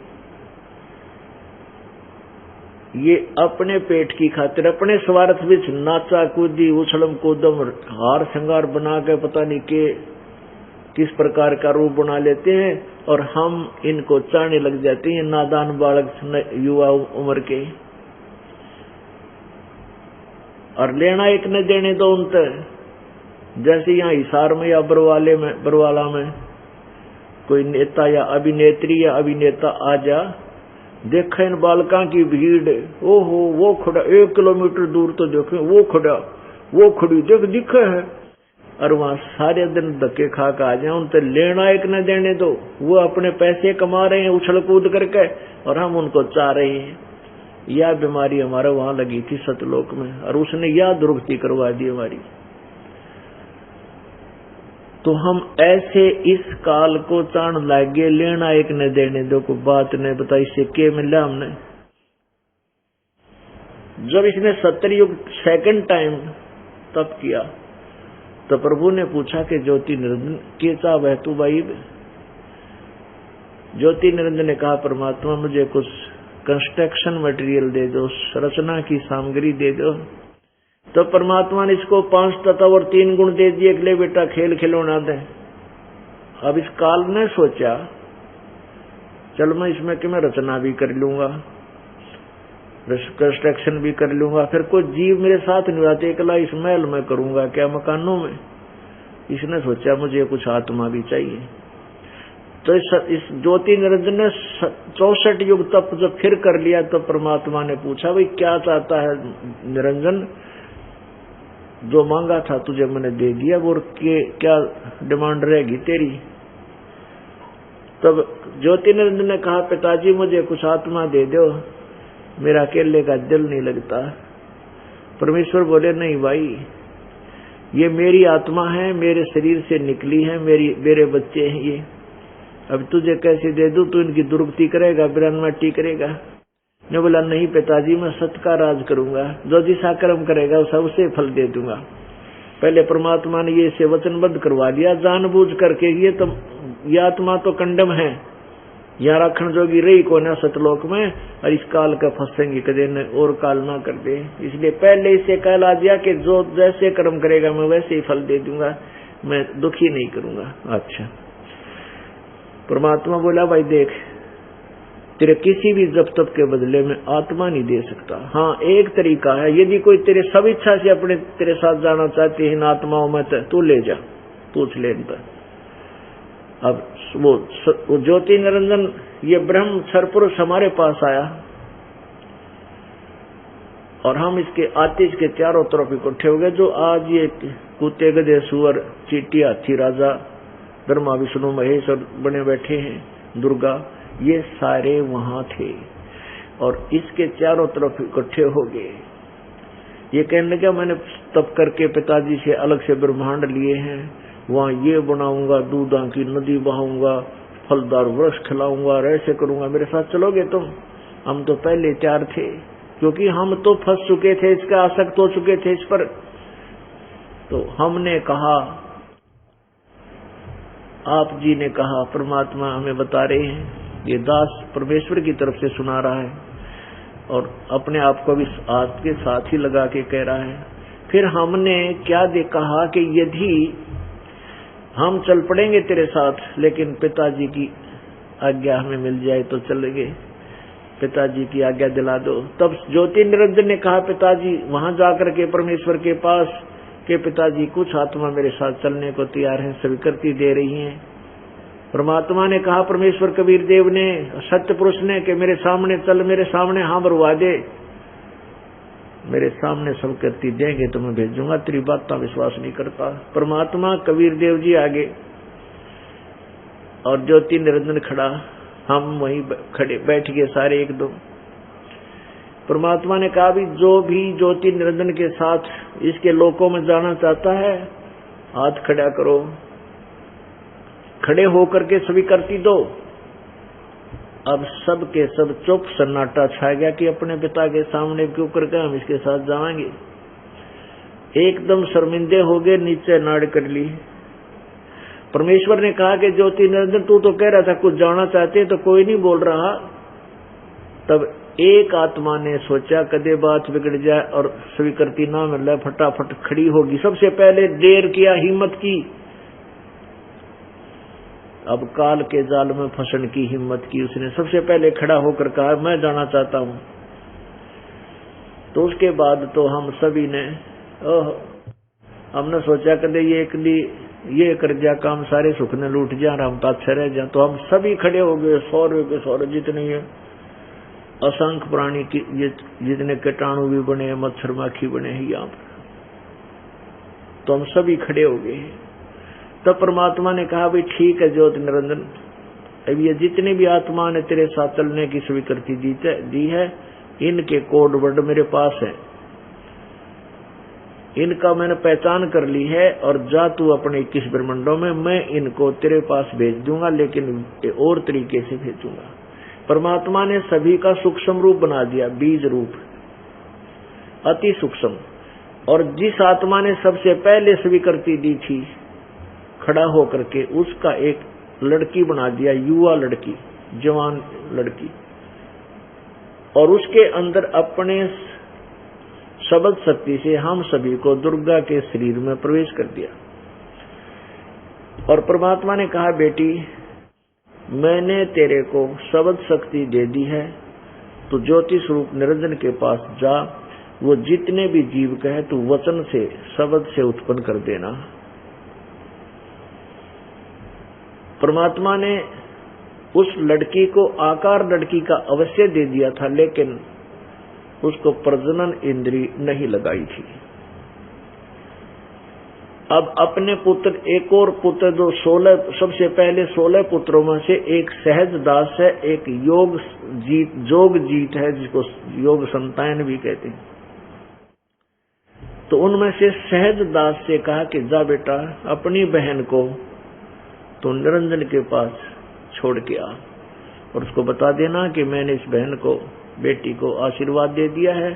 ये अपने पेट की खातिर अपने स्वार्थ विच नाचा कूदी उछलम कूदम हार श्रृंगार बना के पता नहीं के किस प्रकार का रूप बना लेते हैं, और हम इनको चाहने लग जाते हैं, नादान बालक युवा उम्र के। और लेना एक न देने दो उन तक। जैसे यहाँ हिसार में या बरवाला में कोई नेता या अभिनेत्री या अभिनेता आ जा, देखा इन बालका की भीड़, ओहो वो खड़ा 1 किलोमीटर दूर तो देखे वो खड़ा वो खड़ी देख दिखे है, और वहां सारे दिन धक्के खा के आ जाए, उन तक लेना एक न देने दो। वो अपने पैसे कमा रहे हैं उछल कूद करके, और हम उनको चाह रहे हैं। यह बीमारी हमारा वहां लगी थी सतलोक में, और उसने यह दुर्गति करवा दी हमारी। तो हम ऐसे इस काल को चाण लागे, लेना एक न देने दो को बात ने बताई से के मिला हमने। जब इसने 70 युग सेकंड टाइम तप किया तो प्रभु ने पूछा कि ज्योति निरंजन के चाह है तू भाई? ज्योति निरंजन ने कहा परमात्मा मुझे कुछ कंस्ट्रक्शन मटेरियल दे दो, रचना की सामग्री दे दो। तो परमात्मा ने इसको 5 तत्व और 3 गुण दे दिए, ले बेटा खेल खिलौना दे। अब इस काल ने सोचा चल मैं इसमें कि मैं रचना भी कर लूंगा, कंस्ट्रक्शन भी कर लूंगा, फिर कोई जीव मेरे साथ नहीं आते, अकेला इस महल में करूंगा क्या, मकानों में। इसने सोचा मुझे कुछ आत्मा भी चाहिए। तो इस ज्योति निरंजन ने 64 युग तप जब फिर कर लिया तो परमात्मा ने पूछा भाई क्या चाहता है निरंजन? जो मांगा था तुझे मैंने दे दिया, वो क्या डिमांड रहेगी तेरी? तब ज्योति निरंजन ने कहा पिताजी मुझे कुछ आत्मा दे दो, मेरा अकेले का दिल नहीं लगता। परमेश्वर बोले नहीं भाई, ये मेरी आत्मा है, मेरे शरीर से निकली है, मेरे बच्चे हैं ये। अब तुझे कैसे दे दूं, तू इनकी दुर्गति करेगा, बिरानमाटी करेगा। ने बोला नहीं पिताजी, मैं सत का राज करूंगा, जो जिसा कर्म करेगा उसे फल दे दूंगा। पहले परमात्मा ने ये से वचनबद्ध करवा दिया जानबूझ करके। ये आत्मा तो कंडम है, यहाँ रखन जोगी रही को ना सतलोक में, और इस काल का फंसेंगे कदे न और काल ना कर दे। इसलिए पहले इसे कहला दिया कि जो जैसे कर्म करेगा मैं वैसे ही फल दे दूंगा, मैं दुखी नहीं करूंगा। अच्छा, परमात्मा बोला भाई देख, तेरे किसी भी जप तप के बदले में आत्मा नहीं दे सकता। हाँ, एक तरीका है, यदि कोई तेरे सब इच्छा से अपने तेरे साथ जाना चाहते हैं इन आत्माओं में, तू ले जा, पूछ ले इनका। अब वो ज्योति निरंजन ये ब्रह्म सरपुरुष हमारे पास आया और हम इसके आतिश के चारों तरफ इकट्ठे हो गए। जो आज ये कुत्ते गधे सुअर चींटी हाथी राजा ब्रह्मा विष्णु महेश और बने बैठे हैं दुर्गा, ये सारे वहां थे और इसके चारों तरफ इकट्ठे हो गए। ये कहने लगा मैंने तप करके पिताजी से अलग से ब्रह्मांड लिए हैं, वहां ये बनाऊंगा, दूधा की नदी बहाऊंगा, फलदार वृक्ष खिलाऊंगा, ऐसे करूंगा, मेरे साथ चलोगे तुम? हम तो पहले तैयार थे, क्योंकि हम तो फंस चुके थे, इसका आसक्त हो चुके थे इस पर। तो हमने कहा, आप जी ने कहा, परमात्मा हमें बता रहे हैं, ये दास परमेश्वर की तरफ से सुना रहा है और अपने आप को भी हाथ के साथ ही लगा के कह रहा है। फिर हमने क्या कहा कि यदि हम चल पड़ेंगे तेरे साथ, लेकिन पिताजी की आज्ञा हमें मिल जाए तो चलेंगे, पिताजी की आज्ञा दिला दो। तब ज्योति निरंजन ने कहा पिताजी वहां जाकर के परमेश्वर के पास के पिताजी कुछ आत्मा मेरे साथ चलने को तैयार है, स्वीकृति दे रही हैं। परमात्मा ने कहा परमेश्वर कबीर देव ने, सत्य पुरुष ने, कि मेरे सामने चल, मेरे सामने हाँ बरवा दे, मेरे सामने सब करती देंगे तो मैं भेजूंगा, तेरी बात का विश्वास नहीं करता। परमात्मा कबीर देव जी आगे और ज्योति निरंजन खड़ा, हम वहीं खड़े बैठ गए सारे एक दो। परमात्मा ने कहा भी जो भी ज्योति निरंजन के साथ इसके लोकों में जाना चाहता है हाथ खड़ा करो। खड़े होकर के सभी करती दो। अब सब के सब चुप सन्नाटा छा गया कि अपने पिता के सामने क्यों करके हम इसके साथ जाएंगे। एकदम शर्मिंदे हो गए, नीचे नाड़ कर ली। परमेश्वर ने कहा कि ज्योति निरंजन तू तो कह रहा था कुछ जाना चाहते, तो कोई नहीं बोल रहा। तब एक आत्मा ने सोचा कदे बात बिगड़ जाए और स्वीकृति ना मिले, फटाफट खड़ी होगी। सबसे पहले देर किया, हिम्मत की। अब काल के जाल में फंसने की हिम्मत की उसने। सबसे पहले खड़ा होकर कहा मैं जाना चाहता हूं। तो उसके बाद तो हम सभी ने हमने सोचा कदे ये एकली ये कर जा काम, सारे सुख ने लूट जा, हम तो अच्छे रह जा। तो हम सभी खड़े हो गए, सौर के सौर जितने ये असंख्य प्राणी की ये जितने कीटाणु भी बने हैं, मच्छर माखी बने हैं यहाँ पर, तो हम सभी खड़े हो गए। तब परमात्मा ने कहा भाई ठीक है ज्योति निरंजन, अब ये जितने भी आत्मा ने तेरे साथ चलने की स्वीकृति दी है, इनके कोड वर्ड मेरे पास है, इनका मैंने पहचान कर ली है। और जा तू अपने 21 ब्रह्मंडों में, मैं इनको तेरे पास भेज दूंगा, लेकिन और तरीके से भेजूंगा। परमात्मा ने सभी का सूक्ष्म रूप बना दिया, बीज रूप, अति सूक्ष्म। और जिस आत्मा ने सबसे पहले स्वीकृति दी थी खड़ा होकर के, उसका एक लड़की बना दिया, युवा लड़की, जवान लड़की। और उसके अंदर अपने शब्द शक्ति से हम सभी को दुर्गा के शरीर में प्रवेश कर दिया। और परमात्मा ने कहा बेटी मैंने तेरे को शब्द शक्ति दे दी है, तो ज्योति स्वरूप निरंजन के पास जा, वो जितने भी जीव कहे तू वचन से शब्द से उत्पन्न कर देना। परमात्मा ने उस लड़की को आकार लड़की का अवश्य दे दिया था, लेकिन उसको प्रजनन इंद्री नहीं लगाई थी। अब अपने पुत्र, एक और पुत्र, जो 16 सबसे पहले 16 पुत्रों में से एक सहज दास है, एक जोग जीत है, जिसको योग संतान भी कहते हैं। तो उनमें से सहज दास से कहा कि जा बेटा अपनी बहन को तो निरंजन के पास छोड़ के आ और उसको बता देना कि मैंने इस बहन को, बेटी को आशीर्वाद दे दिया है,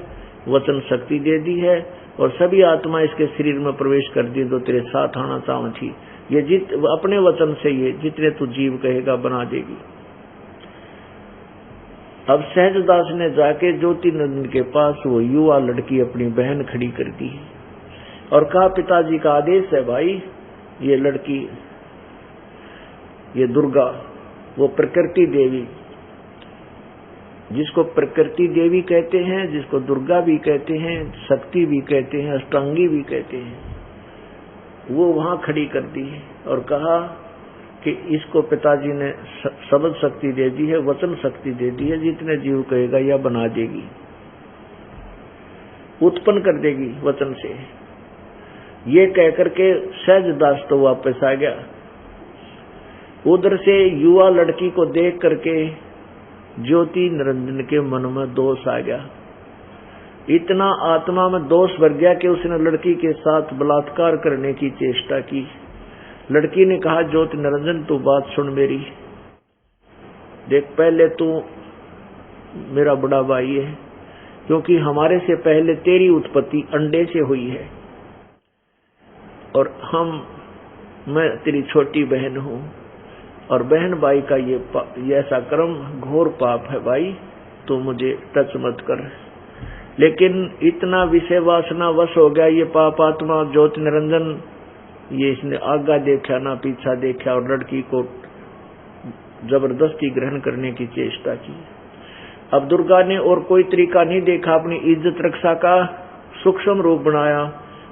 वचन शक्ति दे दी है और सभी आत्मा इसके शरीर में प्रवेश कर दी तो तेरे साथ आना चाहूँ थी। ये अपने वचन से ये जितने तू जीव कहेगा बना देगी। अब सहजदास ने जाके ज्योति नंदन के पास वो युवा लड़की अपनी बहन खड़ी कर दी और कहा पिताजी का आदेश है भाई, ये लड़की, ये दुर्गा, वो प्रकृति देवी, जिसको प्रकृति देवी कहते हैं, जिसको दुर्गा भी कहते हैं, शक्ति भी कहते हैं, अष्टांगी भी कहते हैं, वो वहां खड़ी कर दी और कहा कि इसको पिताजी ने शब्द शक्ति दे दी है, वचन शक्ति दे दी है, जितने जीव कहेगा या बना देगी, उत्पन्न कर देगी वचन से। ये कहकर के सहजदास तो वापस आ गया। उधर से युवा लड़की को देख करके ज्योति निरंजन के मन में दोष आ गया। इतना आत्मा में दोष भर गया कि उसने लड़की के साथ बलात्कार करने की चेष्टा की। लड़की ने कहा ज्योति निरंजन तू बात सुन मेरी, देख पहले तू मेरा बड़ा भाई है क्योंकि हमारे से पहले तेरी उत्पत्ति अंडे से हुई है और मैं तेरी छोटी बहन हूँ और बहन भाई का ये ऐसा कर्म घोर पाप है भाई, तू मुझे टच मत कर। लेकिन इतना विषय वासना वश हो गया ये पाप आत्मा ज्योति निरंजन, ये इसने आगा देखा ना पीछा देखा और लड़की को जबरदस्ती ग्रहण करने की चेष्टा की। अब दुर्गा ने और कोई तरीका नहीं देखा, अपनी इज्जत रक्षा का सूक्ष्म रूप बनाया,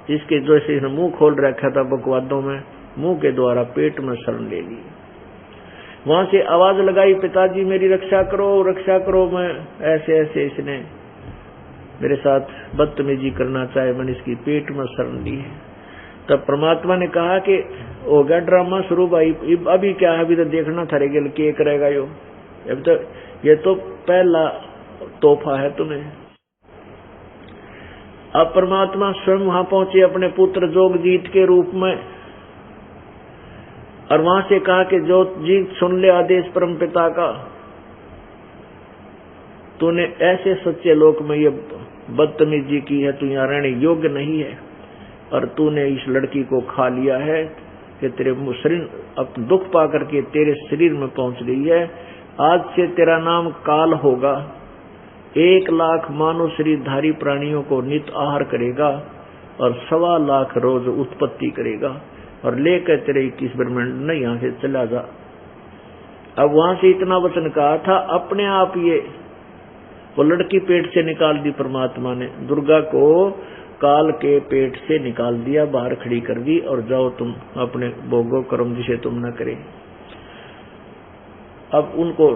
जिसके जैसे इसने मुंह खोल रखा था बकवादों में, मुंह के द्वारा पेट में शरण ले ली। वहां से आवाज लगाई पिताजी मेरी रक्षा करो, मैं ऐसे ऐसे इसने मेरे साथ बदतमीजी करना चाहे, मैंने इसकी पेट में शरण ली है। तब परमात्मा ने कहा कि हो गया ड्रामा शुरू भाई, अभी क्या है, अभी तो देखना था क्या करेगा यो, अब तो ये तो पहला तोहफा है तुम्हें। अब परमात्मा स्वयं वहां पहुंचे अपने पुत्र जोगजीत के रूप में और वहां से कहा कि जोगजीत सुन ले आदेश परम पिता का, तूने ऐसे सच्चे लोक में ये बदतमीजी की है, तू यहाँ रहने योग्य नहीं है और तूने इस लड़की को खा लिया है कि तेरे शरीर अब दुख पा करके तेरे शरीर में पहुंच गई है। आज से तेरा नाम काल होगा, 1 लाख मानव शरीरधारी प्राणियों को नित आहार करेगा और 1.25 लाख रोज उत्पत्ति करेगा और लेकर तेरे 21 ब्रह्मांड ने यहाँ से चला जा। अब वहां से इतना वचन कहा था, अपने आप ये वो लड़की पेट से निकाल दी परमात्मा ने, दुर्गा को काल के पेट से निकाल दिया, बाहर खड़ी कर दी और जाओ तुम अपने भोगो कर्म जिसे तुम न करे। अब उनको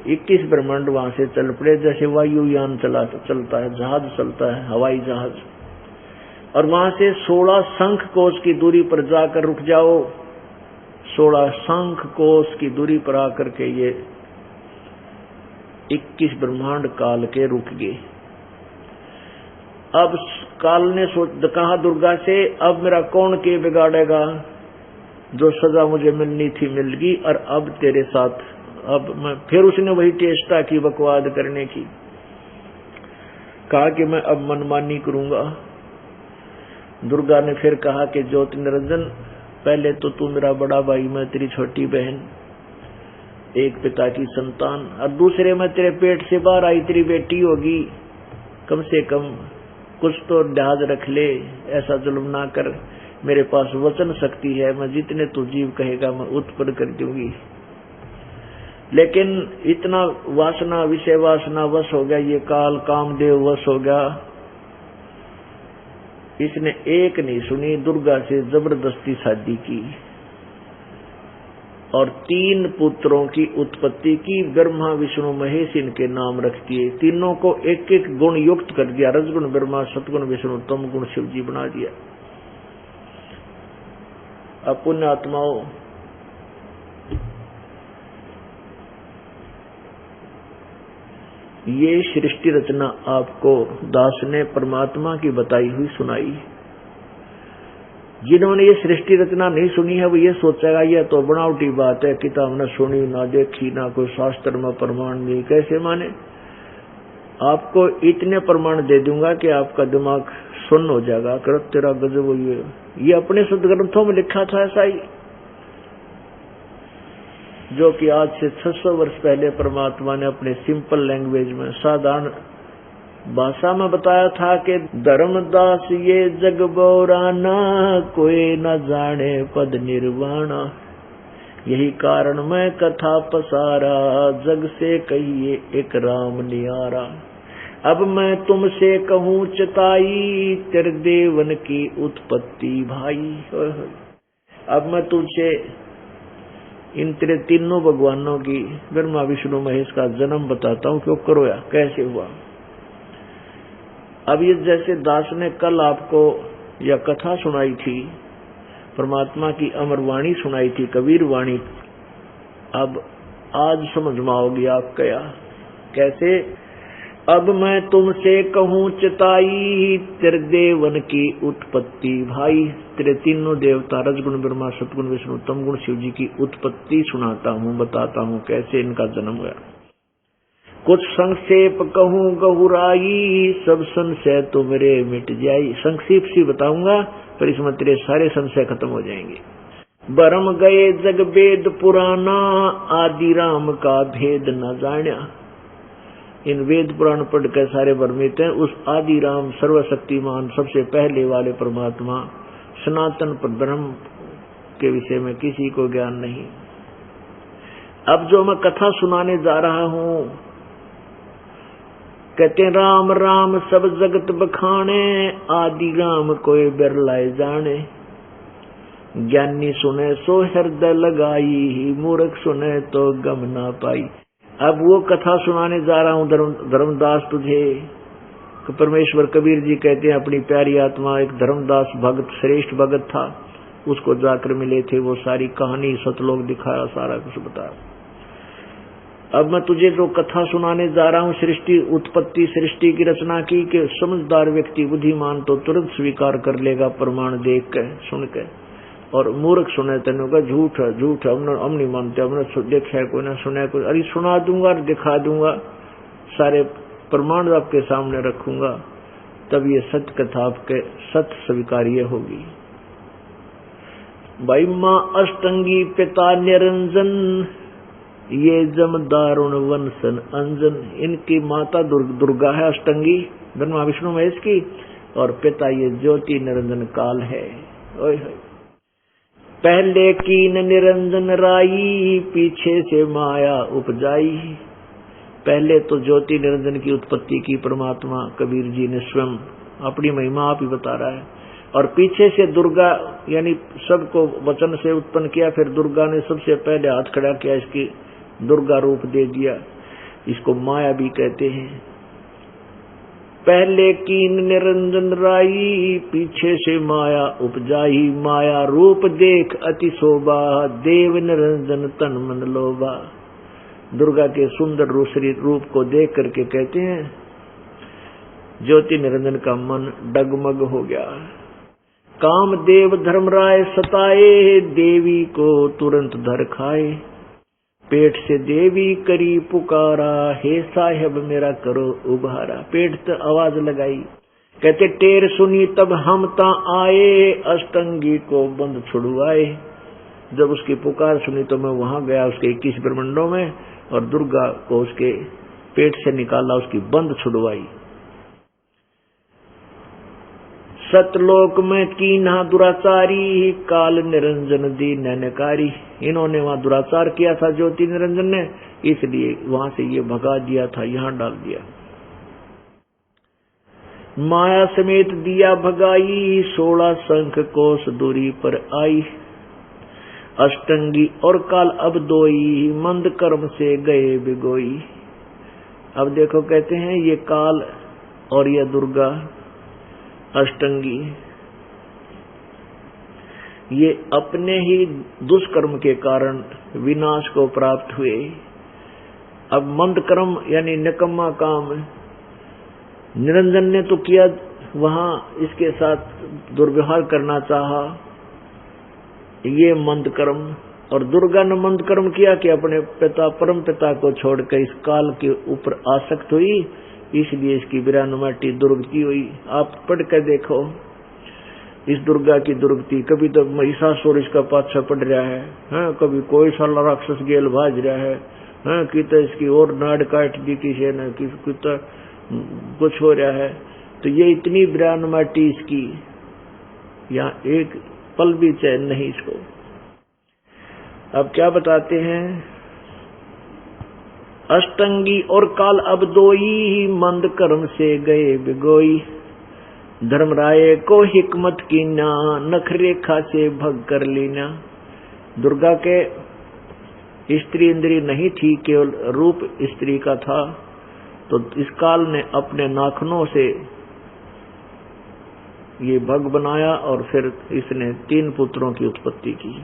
21 ब्रह्मांड वहां से चल पड़े, जैसे वायुयान चलता है, जहाज चलता है, हवाई जहाज। और वहां से 16 शंख कोश की दूरी पर जाकर रुक जाओ, 16 शंख कोश की दूरी पर आकर के ये 21 ब्रह्मांड काल के रुक गए। अब काल ने कहा दुर्गा से, अब मेरा कौन के बिगाड़ेगा, जो सजा मुझे मिलनी थी मिल गई और अब तेरे साथ अब मैं। फिर उसने वही चेष्टा की बकवाद करने की, कहा कि मैं अब मनमानी करूंगा। दुर्गा ने फिर कहा कि ज्योति निरंजन, पहले तो तू मेरा बड़ा भाई, मैं तेरी छोटी बहन, एक पिता की संतान, और दूसरे में तेरे पेट से बाहर आई तेरी बेटी होगी, कम से कम कुछ तो लिहाज रख ले, ऐसा जुल्म ना कर। मेरे पास वचन शक्ति है, मैं जितने तू जीव कहेगा मैं उत्पन्न कर दूंगी। लेकिन इतना वासना, विषय वासना वश हो गया ये काल, कामदेव वश हो गया, इसने एक नहीं सुनी, दुर्गा से जबरदस्ती शादी की और 3 पुत्रों की उत्पत्ति की। ब्रह्मा विष्णु महेश इनके नाम रख दिए, तीनों को एक एक गुण युक्त कर दिया, रजगुण ब्रह्मा, सतगुण विष्णु, तम गुण शिव जी बना दिया। अब पुण्य आत्माओं, ये सृष्टि रचना आपको दास ने परमात्मा की बताई हुई सुनाई। जिन्होंने ये सृष्टि रचना नहीं सुनी है वो ये सोचेगा यह तो बनावटी बात है, किताब न सुनी ना देखी ना कोई शास्त्र में प्रमाण नहीं, कैसे माने। आपको इतने प्रमाण दे दूंगा कि आपका दिमाग सुन्न हो जाएगा, कर तेरा गजब हुई। ये अपने सदग्रंथों में लिखा था ऐसा ही, जो कि आज से 600 वर्ष पहले परमात्मा ने अपने सिंपल लैंग्वेज में साधारण भाषा में बताया था कि धर्मदास ये जग बोराना, कोई न जाने पद निर्वाणा। यही कारण मैं कथा पसारा, जग से कहिए एक राम नियारा। अब मैं तुमसे कहूँ चिताई, तेरे देवन की उत्पत्ति भाई। अब मैं तुझे इन तेरे तीनों भगवानों की, ब्रह्मा विष्णु महेश का जन्म बताता हूँ, क्यों करो या कैसे हुआ। अब ये जैसे दास ने कल आपको यह कथा सुनाई थी, परमात्मा की अमर वाणी सुनाई थी, कबीर वाणी, अब आज समझ में आओगी आप क्या कैसे। अब मैं तुमसे कहूँ चिताई, तेरे देवन की उत्पत्ति भाई। तेरे तीनों देवता रजगुण ब्रह्मा सतगुण विष्णु तमगुण शिव जी की उत्पत्ति सुनाता हूँ, बताता हूँ कैसे इनका जन्म हुआ। कुछ संक्षेप कहूँ गहुराई, सब संशय तुमरे मिट जाई। संक्षेप सी बताऊंगा पर इसमें तेरे सारे संशय खत्म हो जाएंगे। बरम गए जग वेद पुराना, आदि राम का भेद न जान्या। इन वेद पुराण पढ़ कर सारे भ्रमित हैं, उस आदि राम सर्वशक्तिमान सबसे पहले वाले परमात्मा सनातन पर ब्रह्म के विषय में किसी को ज्ञान नहीं। अब जो मैं कथा सुनाने जा रहा हूँ, कहते राम राम सब जगत बखाने, आदि राम कोई बिरलाए जाने। ज्ञानी सुने सो हृदय लगाई, मूर्ख सुने तो गम ना पाई। अब वो कथा सुनाने जा रहा हूँ धर्मदास तुझे। परमेश्वर कबीर जी कहते हैं अपनी प्यारी आत्मा एक धर्मदास भगत श्रेष्ठ भगत था, उसको जाकर मिले थे, वो सारी कहानी सतलोक दिखाया, सारा कुछ बताया। अब मैं तुझे जो कथा सुनाने जा रहा हूँ सृष्टि उत्पत्ति सृष्टि की रचना की, कि समझदार व्यक्ति बुद्धिमान तो तुरंत स्वीकार कर लेगा प्रमाण देख के सुन के, और मूर्ख सुने तेनों का झूठ है झूठ है, हम नहीं मानते, हमने देखा है कोई ना सुना है कोई। अरे सुना दूंगा और दिखा दूंगा, सारे प्रमाण आपके सामने रखूंगा, तब ये सत्य कथा आपके सत्य स्वीकार्य होगी। भाई माँ अष्टंगी पिता निरंजन, ये जम दारुण वंशन अंजन। इनकी माता दुर्गा है अष्टंगी ब्रह्मा विष्णु महेश की, और पिता ये ज्योति निरंजन काल है। ओए पहले कीन निरंजन राई, पीछे से माया उपजाई। पहले तो ज्योति निरंजन की उत्पत्ति की परमात्मा कबीर जी ने स्वयं, अपनी महिमा आप ही बता रहा है, और पीछे से दुर्गा यानी सबको वचन से उत्पन्न किया। फिर दुर्गा ने सबसे पहले हाथ खड़ा किया, इसकी दुर्गा रूप दे दिया, इसको माया भी कहते हैं। पहले कीन निरंजन राई, पीछे से माया उपजाई। माया रूप देख अति शोभा, देव निरंजन तन मन लोभा। दुर्गा के सुंदर रूप को देख करके कहते हैं ज्योति निरंजन का मन डगमग हो गया। काम देव धर्मराय सताए, देवी को तुरंत धर खाए। पेट से देवी करी पुकारा, हे साहेब मेरा करो उबारा। पेट से आवाज लगाई, कहते टेर सुनी तब हम ता आए, अष्टंगी को बंद छुड़वाए। जब उसकी पुकार सुनी तो मैं वहां गया उसके 21 ब्रह्मंडों में, और दुर्गा को उसके पेट से निकाला, उसकी बंद छुड़वाई। सतलोक में कीन्हा दुराचारी, काल निरंजन दी नैनकारी। इन्होंने वहां दुराचार किया था ज्योति निरंजन ने, इसलिए वहां से ये भगा दिया था, यहां डाल दिया। माया समेत दिया भगाई, 16 शंख कोस दूरी पर आई। अष्टंगी और काल अब दोई, मंद कर्म से गए बिगोई। अब देखो कहते हैं ये काल और ये दुर्गा अष्टंगी, ये अपने ही दुष्कर्म के कारण विनाश को प्राप्त हुए। अब मंद कर्म यानी निकम्मा काम निरंजन ने तो किया, वहां इसके साथ दुर्व्यवहार करना चाहा, ये मंद कर्म। और दुर्गा ने मंद कर्म किया कि अपने पिता परम पिता को छोड़कर इस काल के ऊपर आसक्त हुई, इसलिए इसकी विरानुमाटी दुर्गति हुई। आप पढ़ कर देखो इस दुर्गा की दुर्गति। कभी तो महिषासुर इसका पाछा पड़ रहा है, कभी कोई साला राक्षस गेल भाज रहा है, कि तो इसकी और नाड़ काट दी किसी ने, कि तो कुछ हो रहा है। तो ये इतनी विरानुमाटी इसकी, यहाँ एक पल भी चैन नहीं इसको। अब क्या बताते हैं, अष्टंगी और काल अब दोई, मंद कर्म से गए बिगोई। धर्मराय को हिकमत की ना, नख रेखा से भग कर लीना। दुर्गा के स्त्री इंद्री नहीं थी, केवल रूप स्त्री का था। तो इस काल ने अपने नाखनों से ये भग बनाया और फिर इसने 3 पुत्रों की उत्पत्ति की।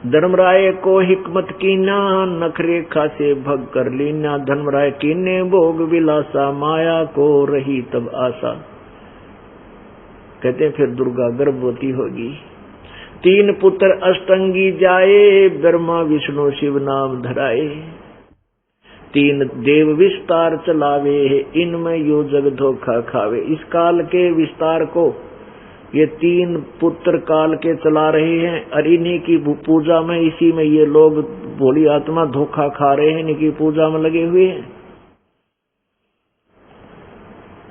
धर्मराय को हिकमत कीना, नख रेखा से भग कर लीना। धर्मराय कीने भोग विलासा, माया को रही तब आशा। कहते फिर दुर्गा गर्भवती होगी। 3 पुत्र अष्टंगी जाए, ब्रह्मा विष्णु शिव नाम धराए। 3 देव विस्तार चलावे, इनमें यो जग धोखा खावे। इस काल के विस्तार को ये 3 पुत्र काल के चला रहे हैं, और इन्हीं की पूजा में, इसी में ये लोग भोली आत्मा धोखा खा रहे हैं, इनकी पूजा में लगे हुए हैं।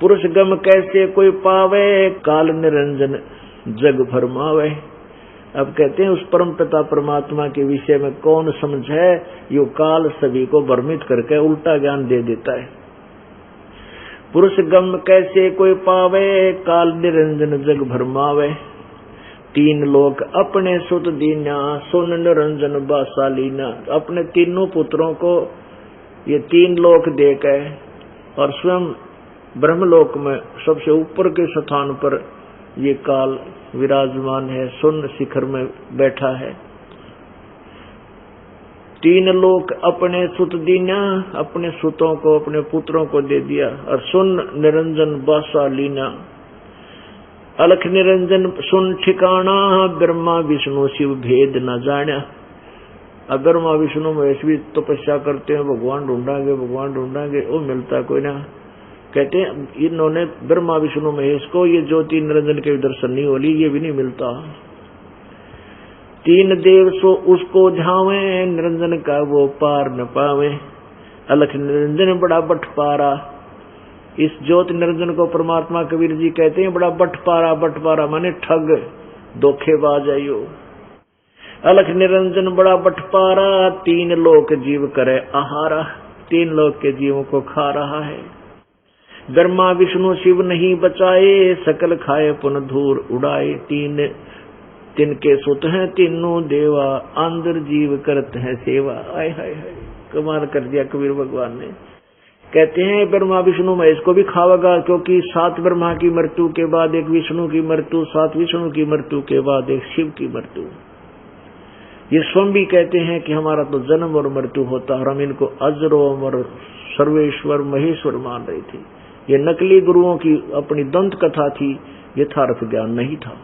पुरुष गम कैसे कोई पावे, काल निरंजन जग भरमावे। अब कहते हैं उस परम पिता परमात्मा के विषय में कौन समझे, यो काल सभी को भ्रमित करके उल्टा ज्ञान दे देता है। पुरुष गम कैसे कोई पावे, काल निरंजन जग भरमावे। 3 लोक अपने सुत दीना, सुन निरंजन बासालीना। अपने तीनों पुत्रों को ये 3 लोक देकर और स्वयं ब्रह्मलोक में सबसे ऊपर के स्थान पर ये काल विराजमान है, सुन शिखर में बैठा है। 3 लोक अपने सुत दीना, अपने सुतों को अपने पुत्रों को दे दिया। और सुन निरंजन बासा लीना, अलख निरंजन सुन ठिकाना। ब्रह्मा विष्णु शिव भेद न जाना। अब ब्रह्मा विष्णु महेश भी तपस्या करते हैं, भगवान ढूंढांगे, वो मिलता कोई ना। कहते हैं इन्होंने ब्रह्मा विष्णु महेश को ये ज्योति निरंजन के दर्शन नहीं होली, ये भी नहीं मिलता। 3 देव सो उसको झावे, निरंजन का वो पार न पावे। अलख निरंजन बड़ा बटपारा। इस ज्योति निरंजन को परमात्मा कबीर जी कहते हैं बड़ा बटपारा माने ठग धोखेबाज है यो। अलख निरंजन बड़ा बटपारा, 3 लोक जीव करे आहारा। 3 लोक के जीवों को खा रहा है। ब्रह्मा विष्णु शिव नहीं बचाए, सकल खाए पुन धूर उड़ाए। 3 तिनके सुत हैं तीनों देवा, अंदर जीव करते हैं सेवा। आय हाय हाय, कमाल कर दिया कबीर भगवान ने। कहते हैं ब्रह्मा विष्णु महेश को भी खावेगा, क्योंकि 7 ब्रह्मा की मृत्यु के बाद एक विष्णु की मृत्यु, 7 विष्णु की मृत्यु के बाद एक शिव की मृत्यु। ये स्वयं भी कहते हैं कि हमारा तो जन्म और मृत्यु होता, और हम इनको अजरो अमर सर्वेश्वर महेश्वर मान रहे थे। ये नकली गुरुओं की अपनी दंत कथा थी, यथार्थ ज्ञान नहीं था।